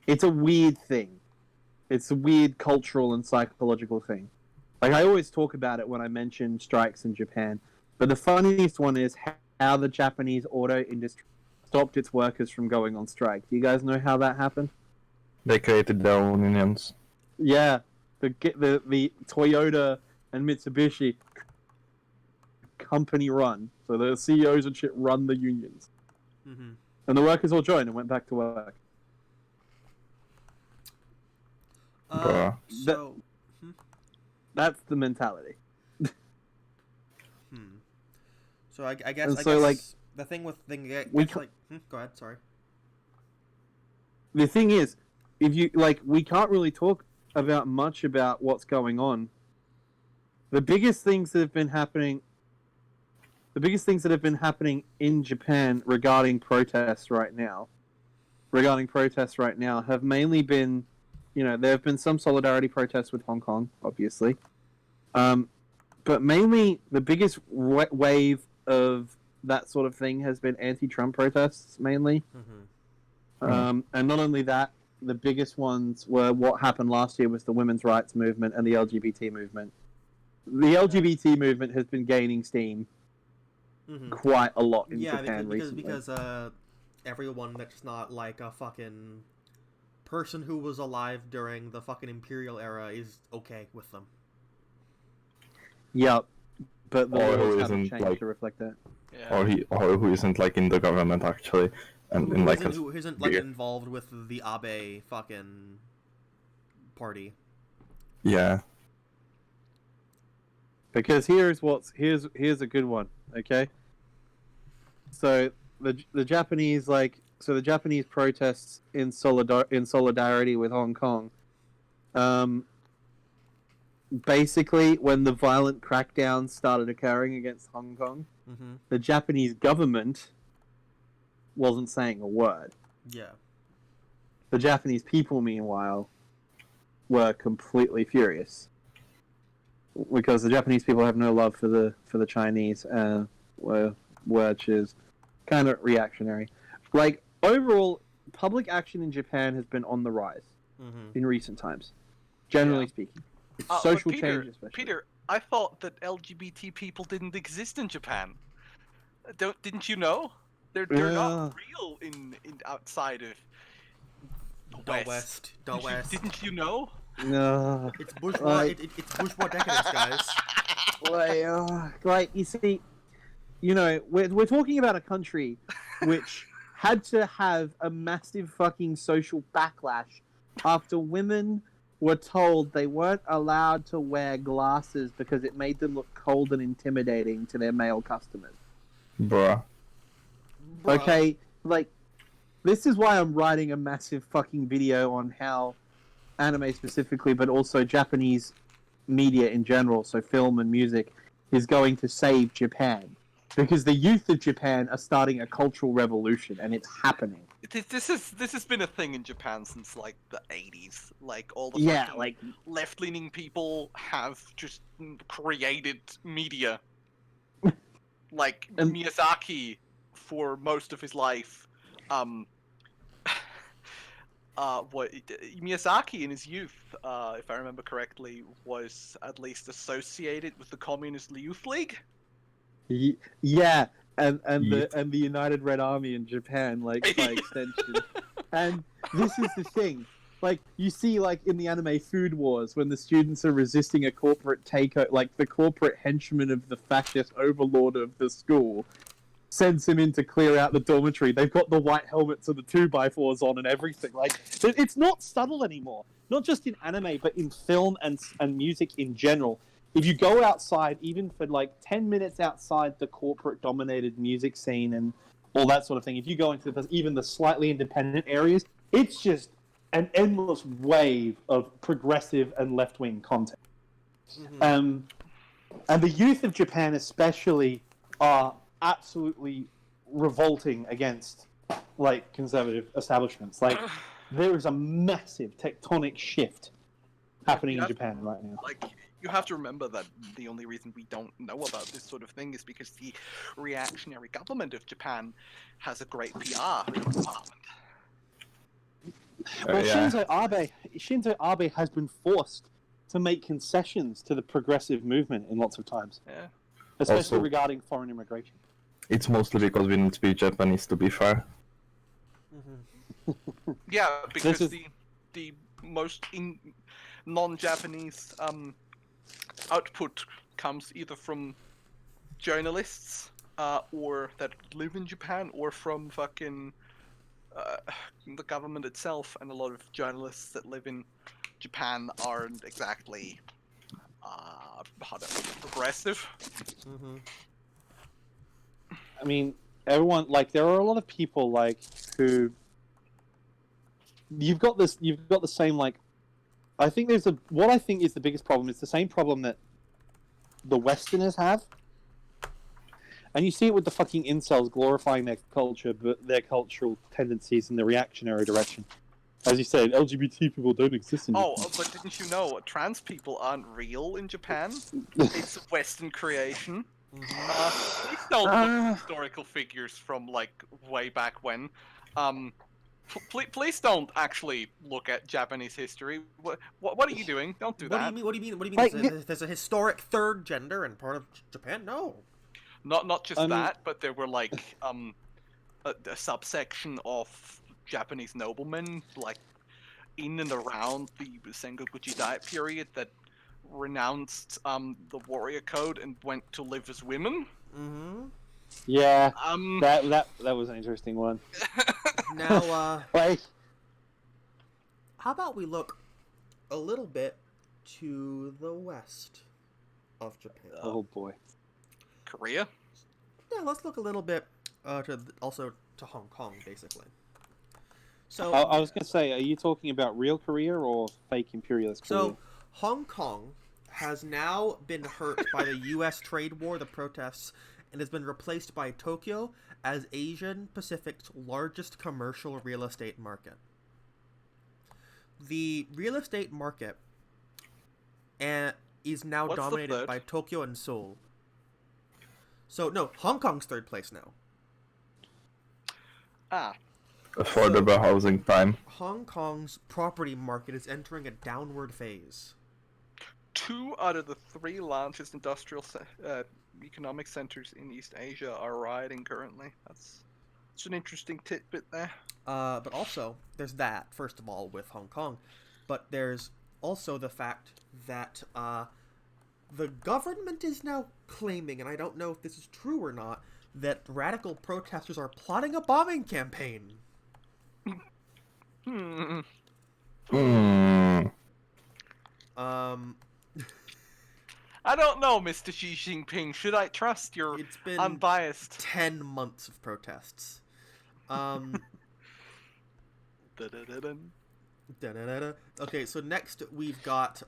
It's a weird thing. It's a weird cultural and psychological thing. Like, I always talk about it when I mention strikes in Japan. But the funniest one is how the Japanese auto industry stopped its workers from going on strike. Do you guys know how that happened? They created their own unions. Yeah. The Toyota and Mitsubishi company run. So the CEOs and shit run the unions. Mm-hmm. And the workers all joined and went back to work. So... That's the mentality. So I guess, and I so, guess like, the thing with go ahead, sorry. The thing is, if you we can't really talk about much about what's going on. The biggest things that have been happening in Japan regarding protests right now have mainly been, there have been some solidarity protests with Hong Kong, obviously. But mainly the biggest wave of that sort of thing has been anti-Trump protests, mainly. And not only that, the biggest ones were what happened last year was the women's rights movement and the LGBT movement. The LGBT movement has been gaining steam quite a lot in Japan recently. Because everyone that's not like a fucking person who was alive during the fucking imperial era is okay with them. Yep. But the Or laws who haven't isn't, changed to reflect that. Yeah. Or who isn't like in the government actually, and Who in like isn't like involved with the Abe fucking party. Yeah. Because here's a good one, okay? So the Japanese the Japanese protests in solidarity with Hong Kong. Basically, when the violent crackdowns started occurring against Hong Kong, the Japanese government wasn't saying a word. Yeah. The Japanese people, meanwhile, were completely furious because the Japanese people have no love for the Chinese, which is kind of reactionary. Like, overall, public action in Japan has been on the rise in recent times, generally speaking. Social change, especially. Peter, I thought that LGBT people didn't exist in Japan. Didn't you know? They're not real in outside of the West. Didn't you know? No. It's bourgeois. It's bourgeois decadence, guys. You see, we're talking about a country which had to have a massive fucking social backlash after women were told they weren't allowed to wear glasses because it made them look cold and intimidating to their male customers. Bruh. Okay, this is why I'm writing a massive fucking video on how anime specifically, but also Japanese media in general, so film and music, is going to save Japan. Because the youth of Japan are starting a cultural revolution, and it's happening. This has been a thing in Japan since the 80s. All the left-leaning people have just created media. And Miyazaki, for most of his life, Miyazaki in his youth, if I remember correctly, was at least associated with the Communist Youth League. Yeah, and the United Red Army in Japan, by extension. And this is the thing. You see, in the anime Food Wars, when the students are resisting a corporate takeover, the corporate henchman of the fascist overlord of the school sends him in to clear out the dormitory. They've got the white helmets and the 2x4s on and everything. It's not subtle anymore. Not just in anime, but in film and music in general. If you go outside, even for 10 minutes outside the corporate-dominated music scene and all that sort of thing, if you go into even the slightly independent areas, it's just an endless wave of progressive and left-wing content. And the youth of Japan especially are absolutely revolting against like conservative establishments. Like there is a massive tectonic shift happening in Japan right now. Like, you have to remember that the only reason we don't know about this sort of thing is because the reactionary government of Japan has a great PR department. Well, Yeah. Shinzo Abe has been forced to make concessions to the progressive movement in lots of times, Yeah. especially Also- regarding foreign immigration. It's mostly because we need to be Japanese, to be fair. Yeah, because is- the most non-Japanese output comes either from journalists or that live in Japan, or from fucking the government itself. And a lot of journalists that live in Japan aren't exactly progressive. I mean, everyone, like, there are a lot of people, like, who... You've got the same, like... What I think is the biggest problem is the same problem that the Westerners have. And you see it with the fucking incels glorifying their culture, but their cultural tendencies in the reactionary direction. As you said, LGBT people don't exist in Oh, Japan. but didn't you know trans people aren't real in Japan? It's a Western creation. Please don't look at historical figures from like way back when. Please don't actually look at Japanese history. What are you doing? Don't do What do that. you mean? What do you mean? What do you Like, mean? There's a historic third gender in part of Japan? No. Not just I mean- that, but there were like a subsection of Japanese noblemen, like in and around the Sengokuchi Diet period, that renounced the warrior code and went to live as women. Mm-hmm. Yeah, that was an interesting one. Now, Like, how about we look a little bit to the west of Japan? oh boy. Korea. Yeah, let's look a little bit also to Hong Kong, basically. So, I was going to say, are you talking about real Korea or fake imperialist Korea? so Hong Kong has now been hurt by the U.S. trade war, the protests, and has been replaced by Tokyo as Asian Pacific's largest commercial real estate market. The real estate market is now What's the dominated third? by Tokyo and Seoul. So, no, Hong Kong's third place now. Affordable housing time. Hong Kong's property market is entering a downward phase. 2 out of the 3 largest industrial economic centers in East Asia are rioting currently. That's an interesting tidbit there. But also, there's that, first of all, with Hong Kong. But there's also the fact that the government is now claiming, and I don't know if this is true or not, that radical protesters are plotting a bombing campaign. Hmm. I don't know, Mr. Xi Jinping. Should I trust your It's been unbiased? 10 months of protests. Dun-dun-dun-dun. Da-da-da-da. Okay, so next we've got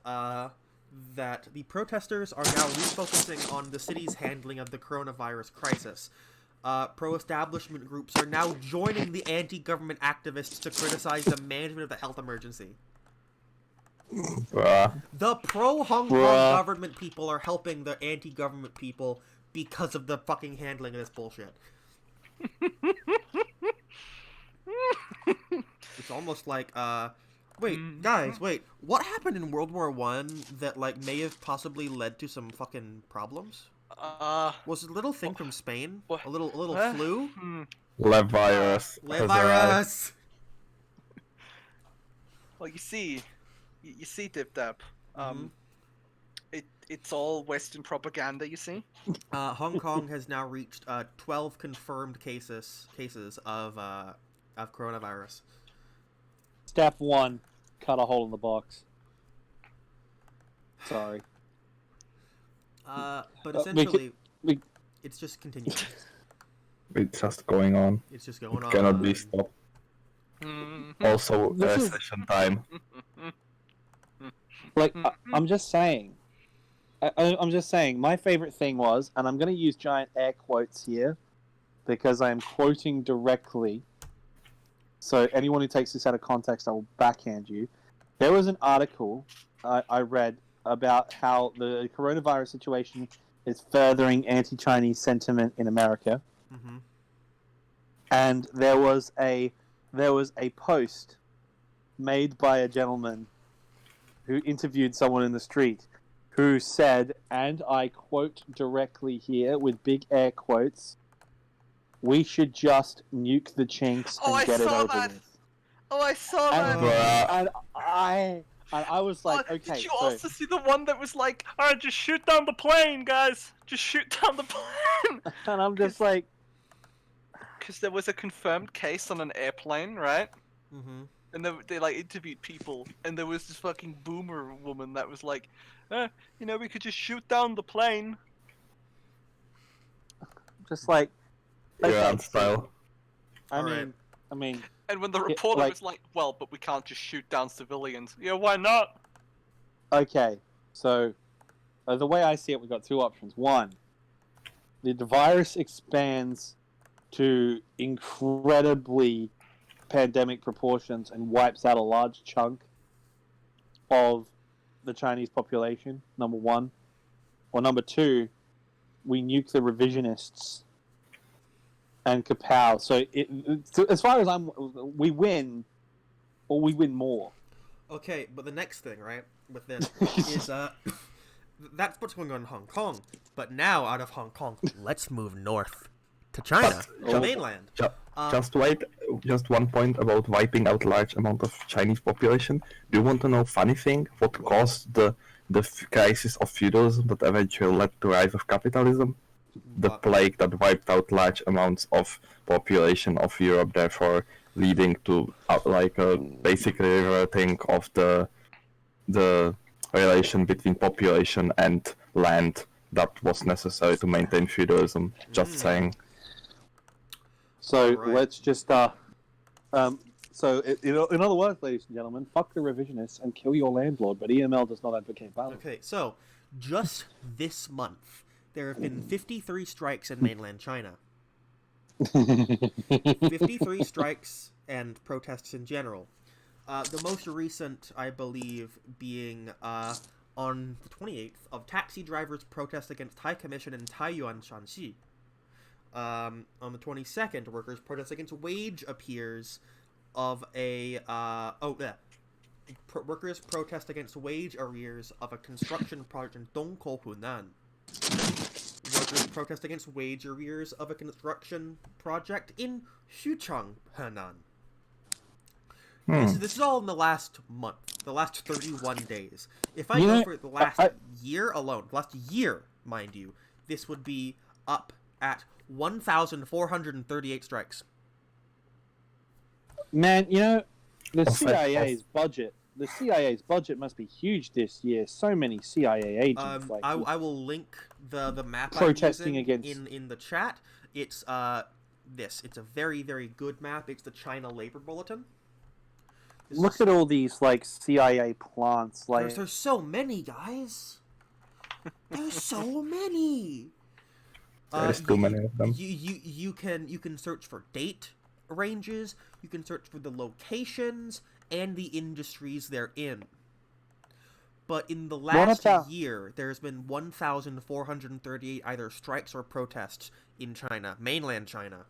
that the protesters are now refocusing on the city's handling of the coronavirus crisis. Pro-establishment groups are now joining the anti-government activists to criticize the management of the health emergency. The pro-Hong Kong government people are helping the anti-government people because of the fucking handling of this bullshit. It's almost like, wait, guys, wait. What happened in World War I that, like, may have possibly led to some fucking problems? Was it a little thing from Spain? What? A little flu? Lev virus. Le virus! Well, you see, Dip Dap. It's all Western propaganda. You see. Hong Kong has now reached 12 confirmed cases of coronavirus. Step 1, cut a hole in the box. Sorry. But essentially, we- it's just continuing. It's just going on. It's just going on. Cannot be stopped. Also, This is- session time. Like, I'm just saying. I'm just saying, my favorite thing was, and I'm going to use giant air quotes here, because I am quoting directly. So anyone who takes this out of context, I will backhand you. There was an article I read about how the coronavirus situation is furthering anti-Chinese sentiment in America. Mm-hmm. And there was a post made by a gentleman who interviewed someone in the street who said, and I quote directly here with big air quotes, "We should just nuke the chinks and get it over with." Oh, I saw that! And I was like, okay. Did you also see the one that was like, "Alright, just shoot down the plane, guys! Just shoot down the plane!" And I'm just like... Because there was a confirmed case on an airplane, right? Mm-hmm. And they like interviewed people, and there was this fucking boomer woman that was like, we could just shoot down the plane. Just like... Iran style. I mean... And when the reporter was like, well, but we can't just shoot down civilians. Yeah, why not? Okay, so the way I see it, we've got two options. One, the virus expands to incredibly pandemic proportions and wipes out a large chunk of the Chinese population, number one. Or number two, we nuke the revisionists and kapow. So as far as we win, or we win more. Okay, but the next thing, right, with this is that's what's going on in Hong Kong. But now, out of Hong Kong, let's move north to China, the mainland. Just one point about wiping out large amount of Chinese population. Do you want to know funny thing? What caused the crisis of feudalism that eventually led to rise of capitalism? The plague that wiped out large amounts of population of Europe, therefore leading to basically reverting of the relation between population and land that was necessary to maintain feudalism. Just saying. So let's just in other words, ladies and gentlemen, fuck the revisionists and kill your landlord. But EML does not advocate violence. Okay, so just this month, there have been 53 strikes in mainland China. 53 strikes and protests in general. The most recent, I believe, being on the 28th of taxi drivers protest against High Commission in Taiyuan, Shanxi. On the 22nd, workers protest against wage arrears of a workers protest against wage arrears of a construction project in Dongkou, Hunan. Workers protest against wage arrears of a construction project in Xuchang, Henan. This is all in the last month, the last 31 days. If I go for the last year alone, last year, mind you, this would be up at 1,438 strikes. Man, the CIA's budget must be huge this year. So many CIA agents. I will link the map protesting I'm using against in the chat. It's It's a very, very good map. It's the China Labor Bulletin. Look at all these CIA plants. There's so many, guys. There's so many. There's too many of them. You can search for date ranges. You can search for the locations and the industries they're in. But in the last year, there's been 1,438 either strikes or protests in China, mainland China.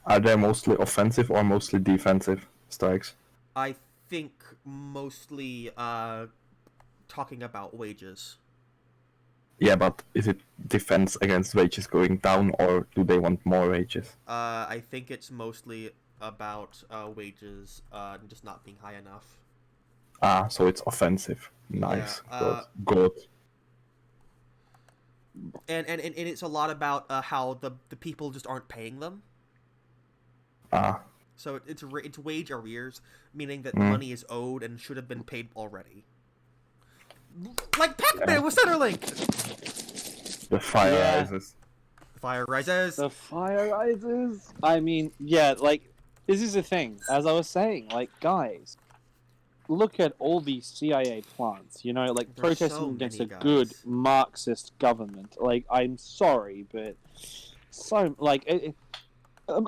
Are they mostly offensive or mostly defensive strikes? I think mostly talking about wages. Yeah, but is it defense against wages going down, or do they want more wages? I think it's mostly about wages just not being high enough. Ah, so it's offensive. Nice. Yeah, good. And it's a lot about how the people just aren't paying them. Ah. So it's wage arrears, meaning that money is owed and should have been paid already. Like Pac-Man with Centerlink! The fire rises. The fire rises! The fire rises! I mean, this is the thing. As I was saying, guys, look at all these CIA plants, protesting so against many, a good Marxist government. I'm sorry, but So, like,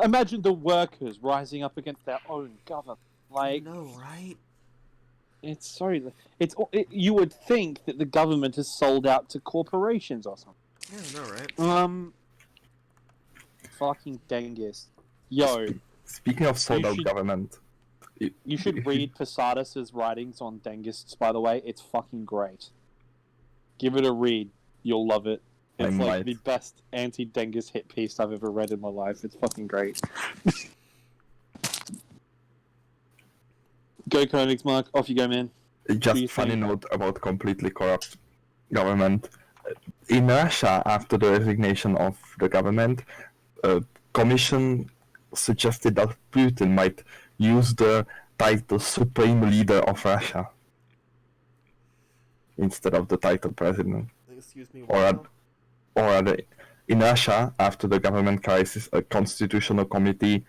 imagine the workers rising up against their own government. Like, No, right? it's sorry. You would think that the government is sold out to corporations or something. Yeah, no, right? Fucking Genghis. Yo, Speaking of sold out should- government, you should read Posadis's writings on Dengists, by the way. It's fucking great. Give it a read. You'll love it. It's I like might. the best anti-Denghis hit piece I've ever read in my life. It's fucking great. Go Königsmark. Off you go, man. Just you funny think? note about completely corrupt government. In Russia, after the resignation of the government, a commission suggested that Putin might use the title Supreme Leader of Russia instead of the title President. Excuse me. Or Wow. In Russia, after the government crisis, a constitutional committee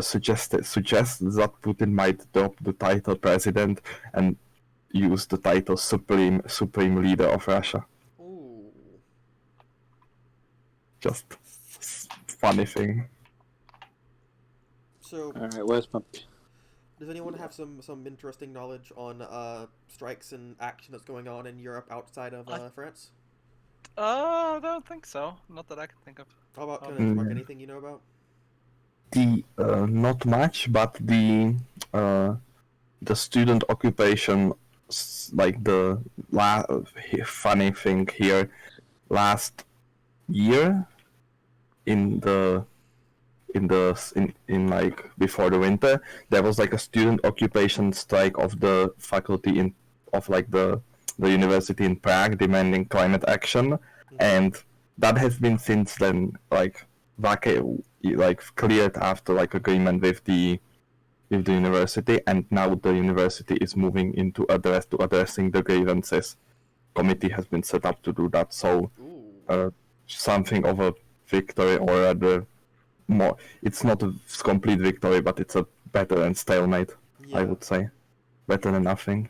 suggests that Putin might drop the title President and use the title Supreme Leader of Russia. Ooh. Just funny thing. So, Alright, where's my... does anyone have some interesting knowledge on strikes and action that's going on in Europe outside of France? I don't think so. Not that I can think of. How about Mm. Mark? Anything you know about? The not much, but the student occupation, like the funny thing here, last year in like before the winter, there was like a student occupation strike of the faculty of like the university in Prague demanding climate action, and that has been since then like cleared after like agreement with the university, and now the university is moving into addressing the grievances. Committee has been set up to do that, so something of a victory, or rather more. It's not a complete victory, but it's a better than stalemate. Yeah. I would say better than nothing.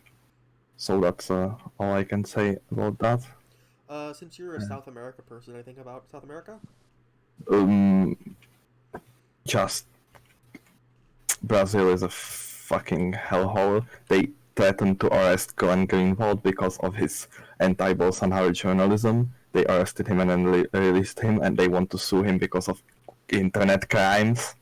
So that's all I can say about that. Since you're a South America person, anything about South America? Just Brazil is a fucking hellhole. They threatened to arrest Glenn Greenwald because of his anti-Bolsonaro journalism. They arrested him and then released him, and they want to sue him because of internet crimes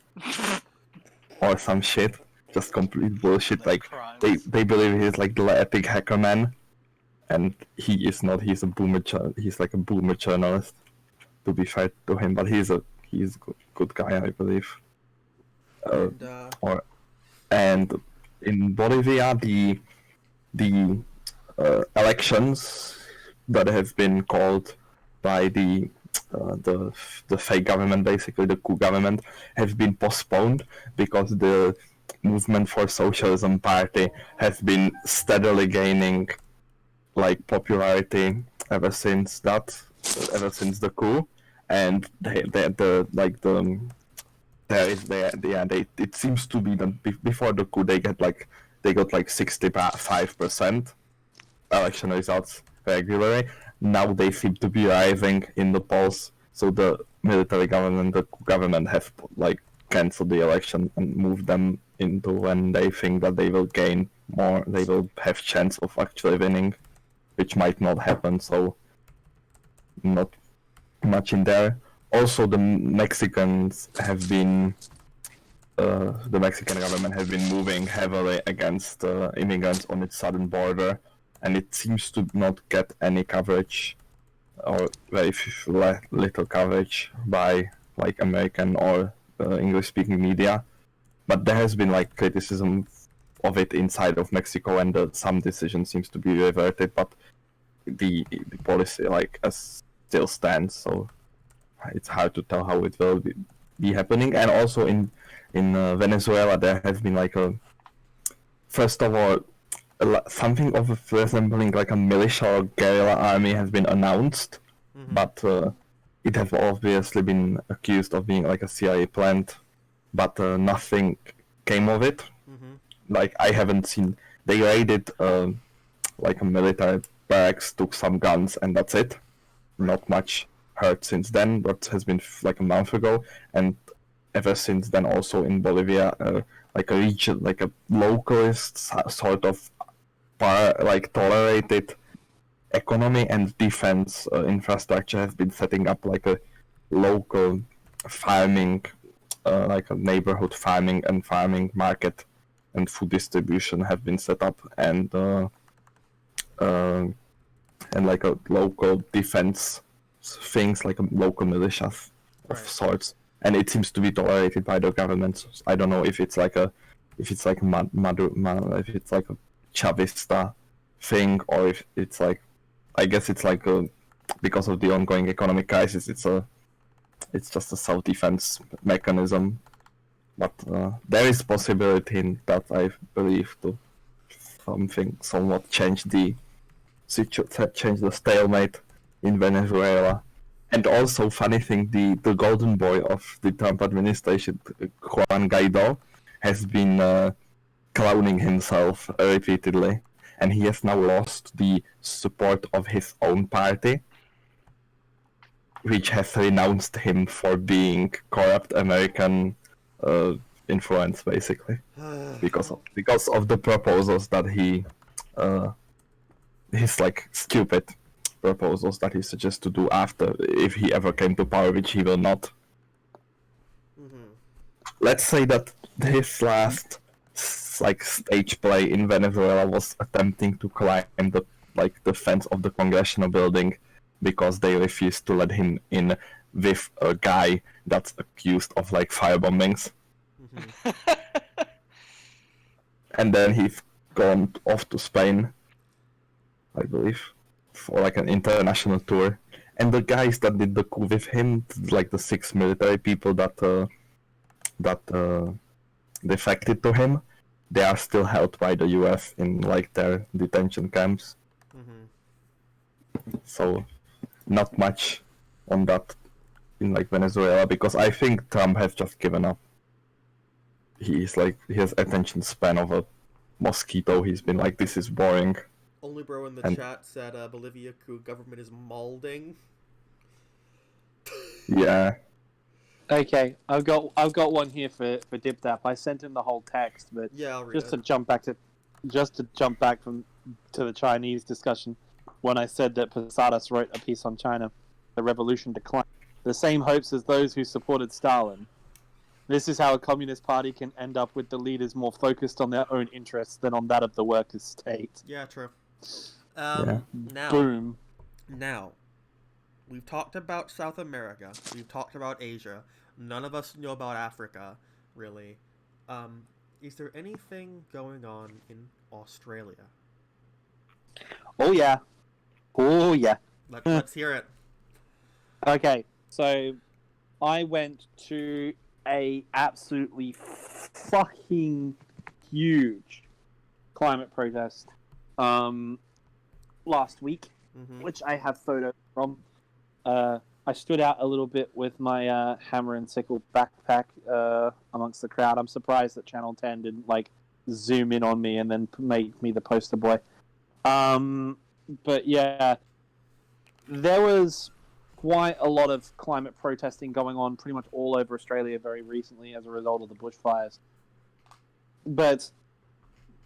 or some shit. Just complete bullshit. Like they believe he's like the epic hacker man, and he is not. He's a boomer. He's like a boomer journalist. To be fair to him, but he's a good guy, I believe. And in Bolivia, the elections that have been called by the fake government, basically the coup government, have been postponed because the Movement for Socialism party has been steadily gaining like popularity ever since the coup, and it seems to be that before the coup they got like 65% election results regularly. Now they seem to be rising in the polls, so the military government, the government have like cancelled the election and moved them into when they think that they will gain more, they will have chance of actually winning, which might not happen, so not much in there. Also, the Mexicans have been, the Mexican government has been moving heavily against immigrants on its southern border, and it seems to not get any coverage, or very little coverage by like American or English-speaking media. But there has been like criticism of it inside of Mexico, and some decision seems to be reverted, but the policy like still stands. So it's hard to tell how it will be happening. And also in Venezuela, there has been like first of all, something of resembling like a militia or guerrilla army has been announced, but it has obviously been accused of being like a CIA plant, but nothing came of it. Like I haven't seen, they raided like a military barracks, took some guns, and that's it. Not much heard since then, but has been like a month ago, and ever since then also in Bolivia, like a region, like a localist sort of tolerated economy and defense infrastructure has been setting up like a local farming, like a neighborhood farming and farming market and food distribution have been set up, and like a local defense things, like a local militias of sorts, and it seems to be tolerated by the government. So I don't know if it's like a if it's like a Chavista thing, or if it's like, I guess it's like a, because of the ongoing economic crisis, it's just a self-defense mechanism. But there is possibility in that, I believe, to something somewhat change the stalemate in Venezuela. And also, funny thing, the golden boy of the Trump administration, Juan Guaido, has been clowning himself repeatedly, and he has now lost the support of his own party, which has renounced him for being corrupt American influence, basically, because of the proposals that his like stupid proposals that he suggests to do after, if he ever came to power, which he will not. Mm-hmm. Let's say that his last like stage play in Venezuela was attempting to climb the fence of the congressional building because they refused to let him in with a guy that's accused of like firebombings. Mm-hmm. And then he's gone off to Spain, I believe, for like an international tour. And the guys that did the coup with him, like the 6 military people that defected to him, they are still held by the US in like their detention camps. Mm-hmm. So not much on that in like Venezuela, because I think Trump has just given up. He has attention span of a mosquito. He's been like, this is boring. Only bro in the chat said Bolivia coup government is molding. Yeah. Okay, I've got one here for DipDap. I sent him the whole text, but Yeah, I'll read just it. to jump back to the Chinese discussion, when I said that Posadas wrote a piece on China, the revolution declined. The same hopes as those who supported Stalin. This is how a communist party can end up with the leaders more focused on their own interests than on that of the workers' state. Yeah, true. Yeah. Boom. Now, we've talked about South America. We've talked about Asia. None of us know about Africa, really. Is there anything going on in Australia? Oh yeah. Oh yeah. Let's hear it. Okay, so I went to a absolutely fucking huge climate protest last week, Mm-hmm. which I have photos from. I stood out a little bit with my hammer and sickle backpack amongst the crowd. I'm surprised that Channel 10 didn't like zoom in on me and then make me the poster boy. But yeah, there was quite a lot of climate protesting going on pretty much all over Australia very recently as a result of the bushfires. But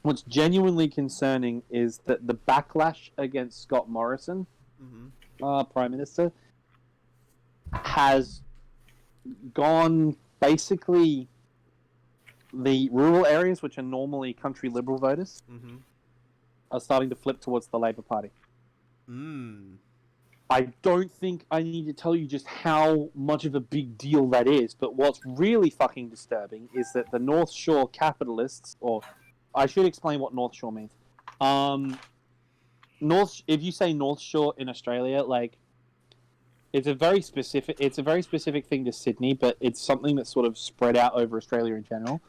what's genuinely concerning is that the backlash against Scott Morrison, Prime Minister, has gone basically the rural areas, which are normally country Liberal voters, are starting to flip towards the Labour Party. I don't think I need to tell you just how much of a big deal that is, but what's really fucking disturbing is that the North Shore capitalists, or I should explain what North Shore means. If you say North Shore in Australia, like, it's a very specific thing to Sydney, but it's something that's sort of spread out over Australia in general.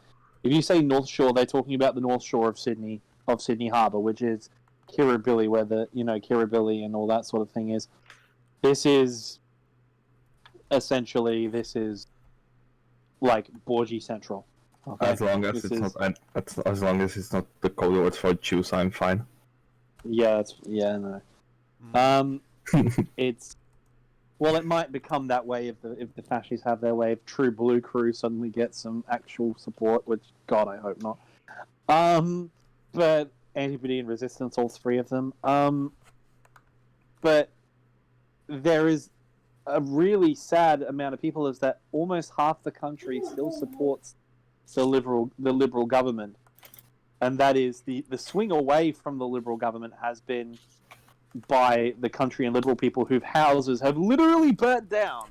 If you say North Shore, they're talking about the North Shore of Sydney Harbour, which is Kirribilli, where the Kirribilli and all that sort of thing is. This is like Borgie Central. Okay? As long as it's not the code word for Jews, I'm fine. Yeah, no. It's Well, it might become that way if the fascists have their way. If True Blue Crew suddenly gets some actual support, which God, I hope not. But Antipodean and Resistance, all three of them. But there is a really sad amount of people is that almost half the country still supports the liberal government, and that is the swing away from the liberal government has been by the country and liberal people whose houses have literally burnt down,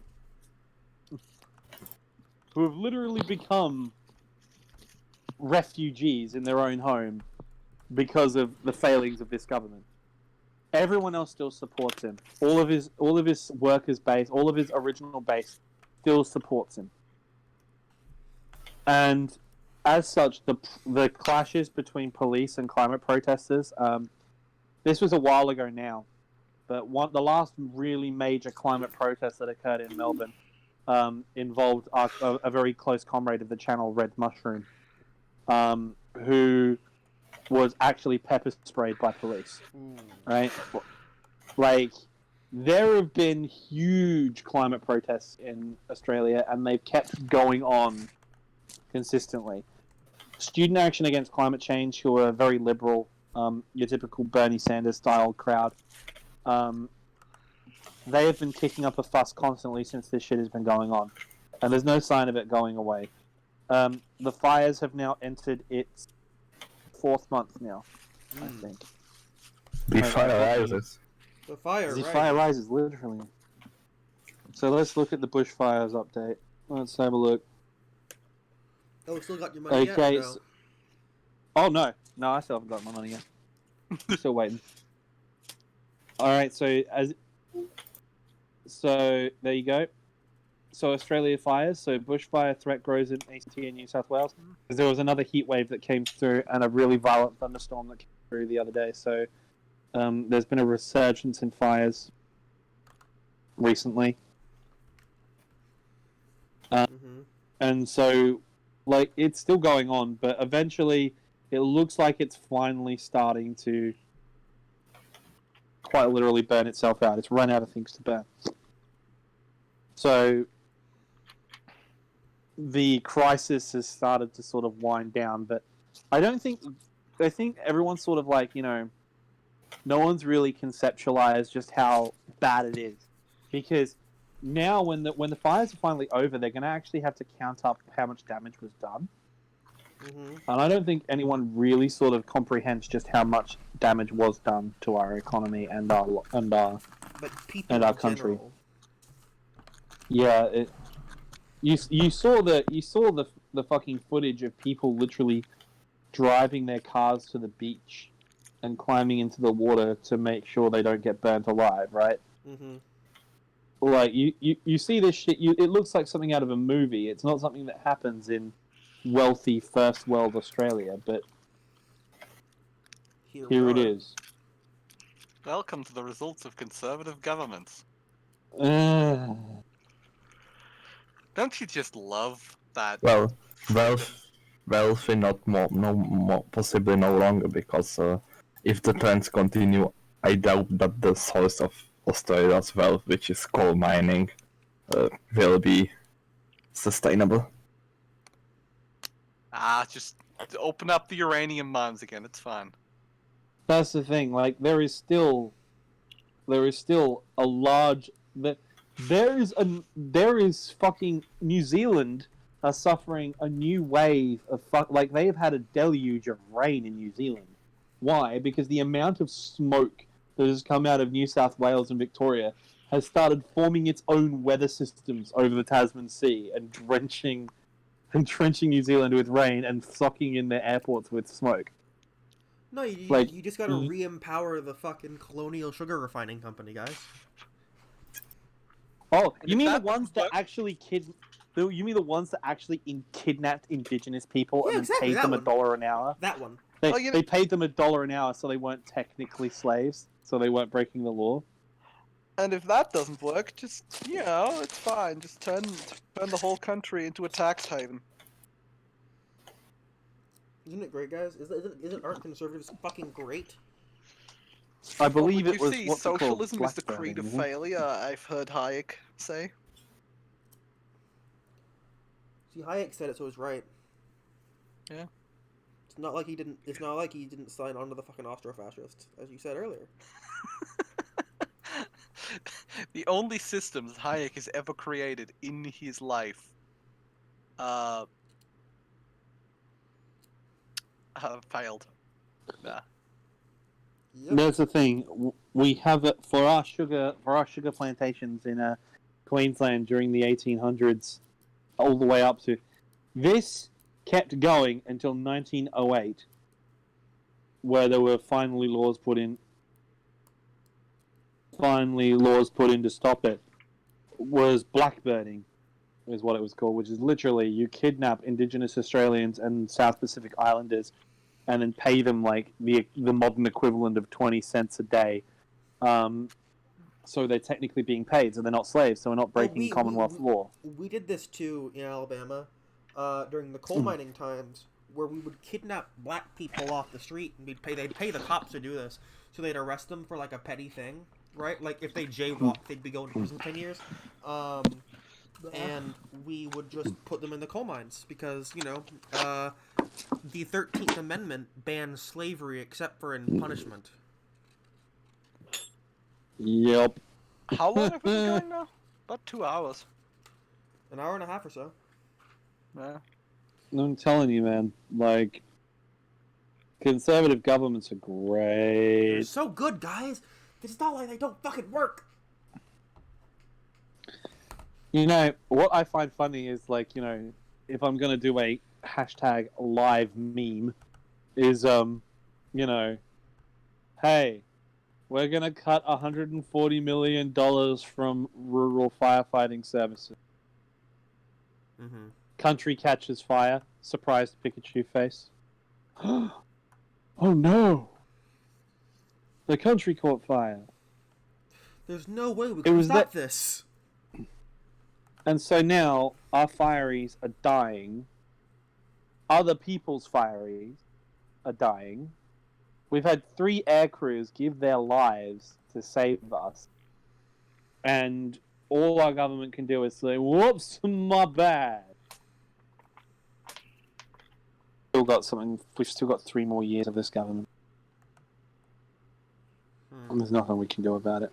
who have literally become refugees in their own home because of the failings of this government. Everyone else still supports him. All of his workers' base, all of his original base, still supports him. And as such, the clashes between police and climate protesters. This was a while ago now, but the last really major climate protest that occurred in Melbourne involved a very close comrade of the channel, Red Mushroom, who was actually pepper sprayed by police. Right? Like, there have been huge climate protests in Australia, and they've kept going on consistently. Student Action Against Climate Change, who are very liberal, your typical Bernie Sanders style crowd, they have been kicking up a fuss constantly since this shit has been going on, and there's no sign of it going away. The fires have now entered its 4th month now, I think. The fire rises. The fire The rises. fire rises, literally. So let's look at the bushfires update. Let's have a look. Oh, still got your money yet? Okay. Or no? Oh, no. No, I still haven't got my money yet. I'm still waiting. Alright, so there you go. So Australia fires. So bushfire threat grows in ACT and New South Wales. Because there was another heat wave that came through and a really violent thunderstorm that came through the other day. So there's been a resurgence in fires recently. And so, like, it's still going on, but eventually it looks like it's finally starting to quite literally burn itself out. It's run out of things to burn. So the crisis has started to sort of wind down, but I think everyone's sort of like, no one's really conceptualized just how bad it is. Because now when the fires are finally over, they're going to actually have to count up how much damage was done. And I don't think anyone really sort of comprehends just how much damage was done to our economy and our country. General. Yeah, you saw the fucking footage of people literally driving their cars to the beach and climbing into the water to make sure they don't get burnt alive, right? Like you see this shit. It looks like something out of a movie. It's not something that happens in wealthy first world Australia, but here it is. Welcome to the results of conservative governments. Uh, Don't you just love that? Well, wealthy possibly no longer, because if the trends continue, I doubt that the source of Australia's wealth, which is coal mining, will be sustainable. Just open up the uranium mines again. It's fine. That's the thing. Like, there is still a large. There is fucking New Zealand are suffering a new wave of like they have had a deluge of rain in New Zealand. Why? Because the amount of smoke that has come out of New South Wales and Victoria has started forming its own weather systems over the Tasman Sea and drenching New Zealand with rain and sucking in their airports with smoke. No, you just gotta re-empower the fucking Colonial Sugar Refining Company, guys. Oh, you mean the ones that actually kidnapped Indigenous people and then paid them $1 an hour? That one. They paid them $1 an hour so they weren't technically slaves, so they weren't breaking the law. And if that doesn't work, just it's fine. Just turn the whole country into a tax haven. Isn't it great, guys? Isn't aren't conservatives fucking great? I believe Well, it was see, what's it called? socialism is the Blackbirding, creed of isn't it? failure. I've heard Hayek say. See, Hayek said it, so it's right. Yeah. It's not like he didn't. It's not like he didn't sign on to the fucking Austro-fascists, as you said earlier. The only systems Hayek has ever created in his life have failed. Nah. Yep. There's the thing. We have it for our sugar plantations in Queensland during the 1800s, all the way up to this kept going until 1908, where there were finally laws put in to stop it. Was blackbirding, is what it was called, which is literally you kidnap Indigenous Australians and South Pacific Islanders, and then pay them like the modern equivalent of 20 cents a day. So they're technically being paid, so they're not slaves, so we're not breaking Commonwealth law. We did this too in Alabama during the coal mining times, where we would kidnap black people off the street, and they'd pay the cops to do this, so they'd arrest them for like a petty thing, right? Like if they jaywalked, they'd be going to prison 10 years. And we would just put them in the coal mines because, you know, the 13th Amendment bans slavery except for in punishment. Yep. How long have we been going now? About 2 hours. An hour and a half or so. Yeah. I'm telling you, man. Like, conservative governments are great. They're so good, guys. It's not like they don't fucking work. You know, what I find funny is, like, you know, if I'm going to do a hashtag live meme, is, you know, hey, we're going to cut $140 million from rural firefighting services. Mm-hmm. Country catches fire. Surprised Pikachu face. Oh no! The country caught fire. There's no way we can stop this. And so now our fireys are dying. Other people's fireys are dying. We've had 3 air crews give their lives to save us. And all our government can do is say, whoops, my bad. We've still got 3 more years of this government. And there's nothing we can do about it.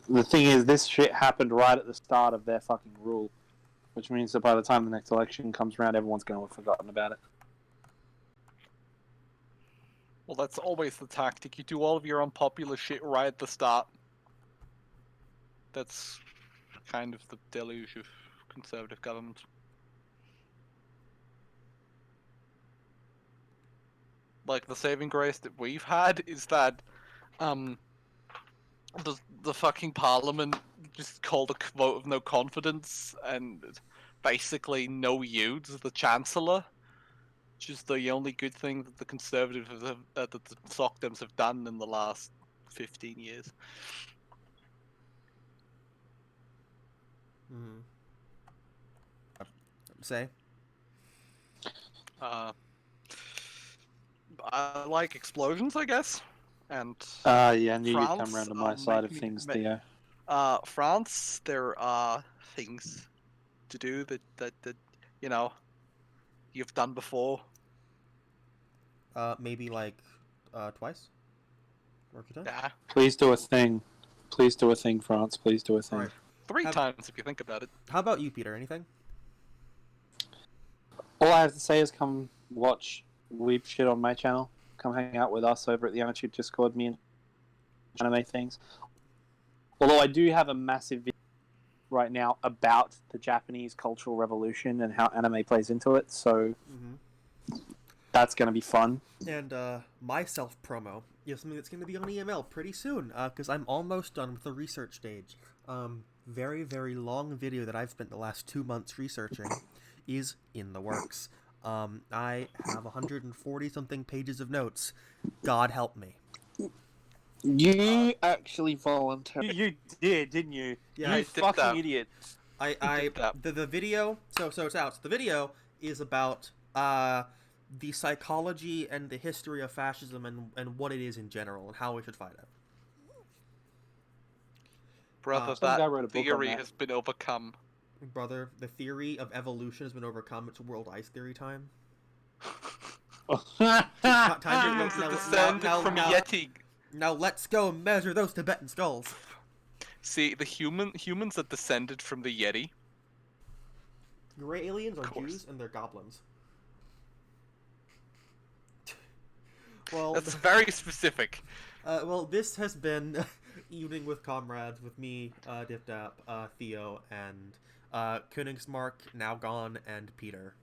The thing is, this shit happened right at the start of their fucking rule. Which means that by the time the next election comes around, everyone's going to have forgotten about it. Well, that's always the tactic. You do all of your unpopular shit right at the start. That's kind of the deluge of conservative government. Like, the saving grace that we've had is that, the fucking parliament just called a vote of no confidence and basically no you to the chancellor, which is the only good thing that the conservatives have, that the SOCDEMs have done in the last 15 years. Mm-hmm. Say? I like explosions, I guess. And Yeah, I knew you'd come France, around to my side of things, Theo. France, there are things to do that you know, you've done before. Maybe like twice. Work it out. Yeah, Please do a thing. Please do a thing, France. Please do a thing. All right. 3 times if you think about it. How about you, Peter? Anything? All I have to say is come watch weeb shit on my channel. Come hang out with us over at the YouTube Discord, me and anime things. Although I do have a massive video right now about the Japanese Cultural Revolution and how anime plays into it, so that's going to be fun. And my self-promo is something that's going to be on EML pretty soon, because I'm almost done with the research stage. Very, very long video that I've spent the last 2 months researching is in the works. I have 140-something pages of notes. God help me. You actually volunteered. You did, didn't you? Yeah, you fucking idiot. The video. So it's out. So the video is about the psychology and the history of fascism and what it is in general and how we should fight it. Brother, some guy that wrote a book on theory that. has been overcome. Brother, the theory of evolution has been overcome. It's world ice theory time. Humans now- that descended from Yeti. Now let's go measure those Tibetan skulls. See, the humans that descended from the Yeti. Gray aliens are course. Jews and they're goblins. Well, That's very specific. well, this has been Evening with Comrades with me, Dip Dap, Theo, and Königsmark, now gone, and Peter.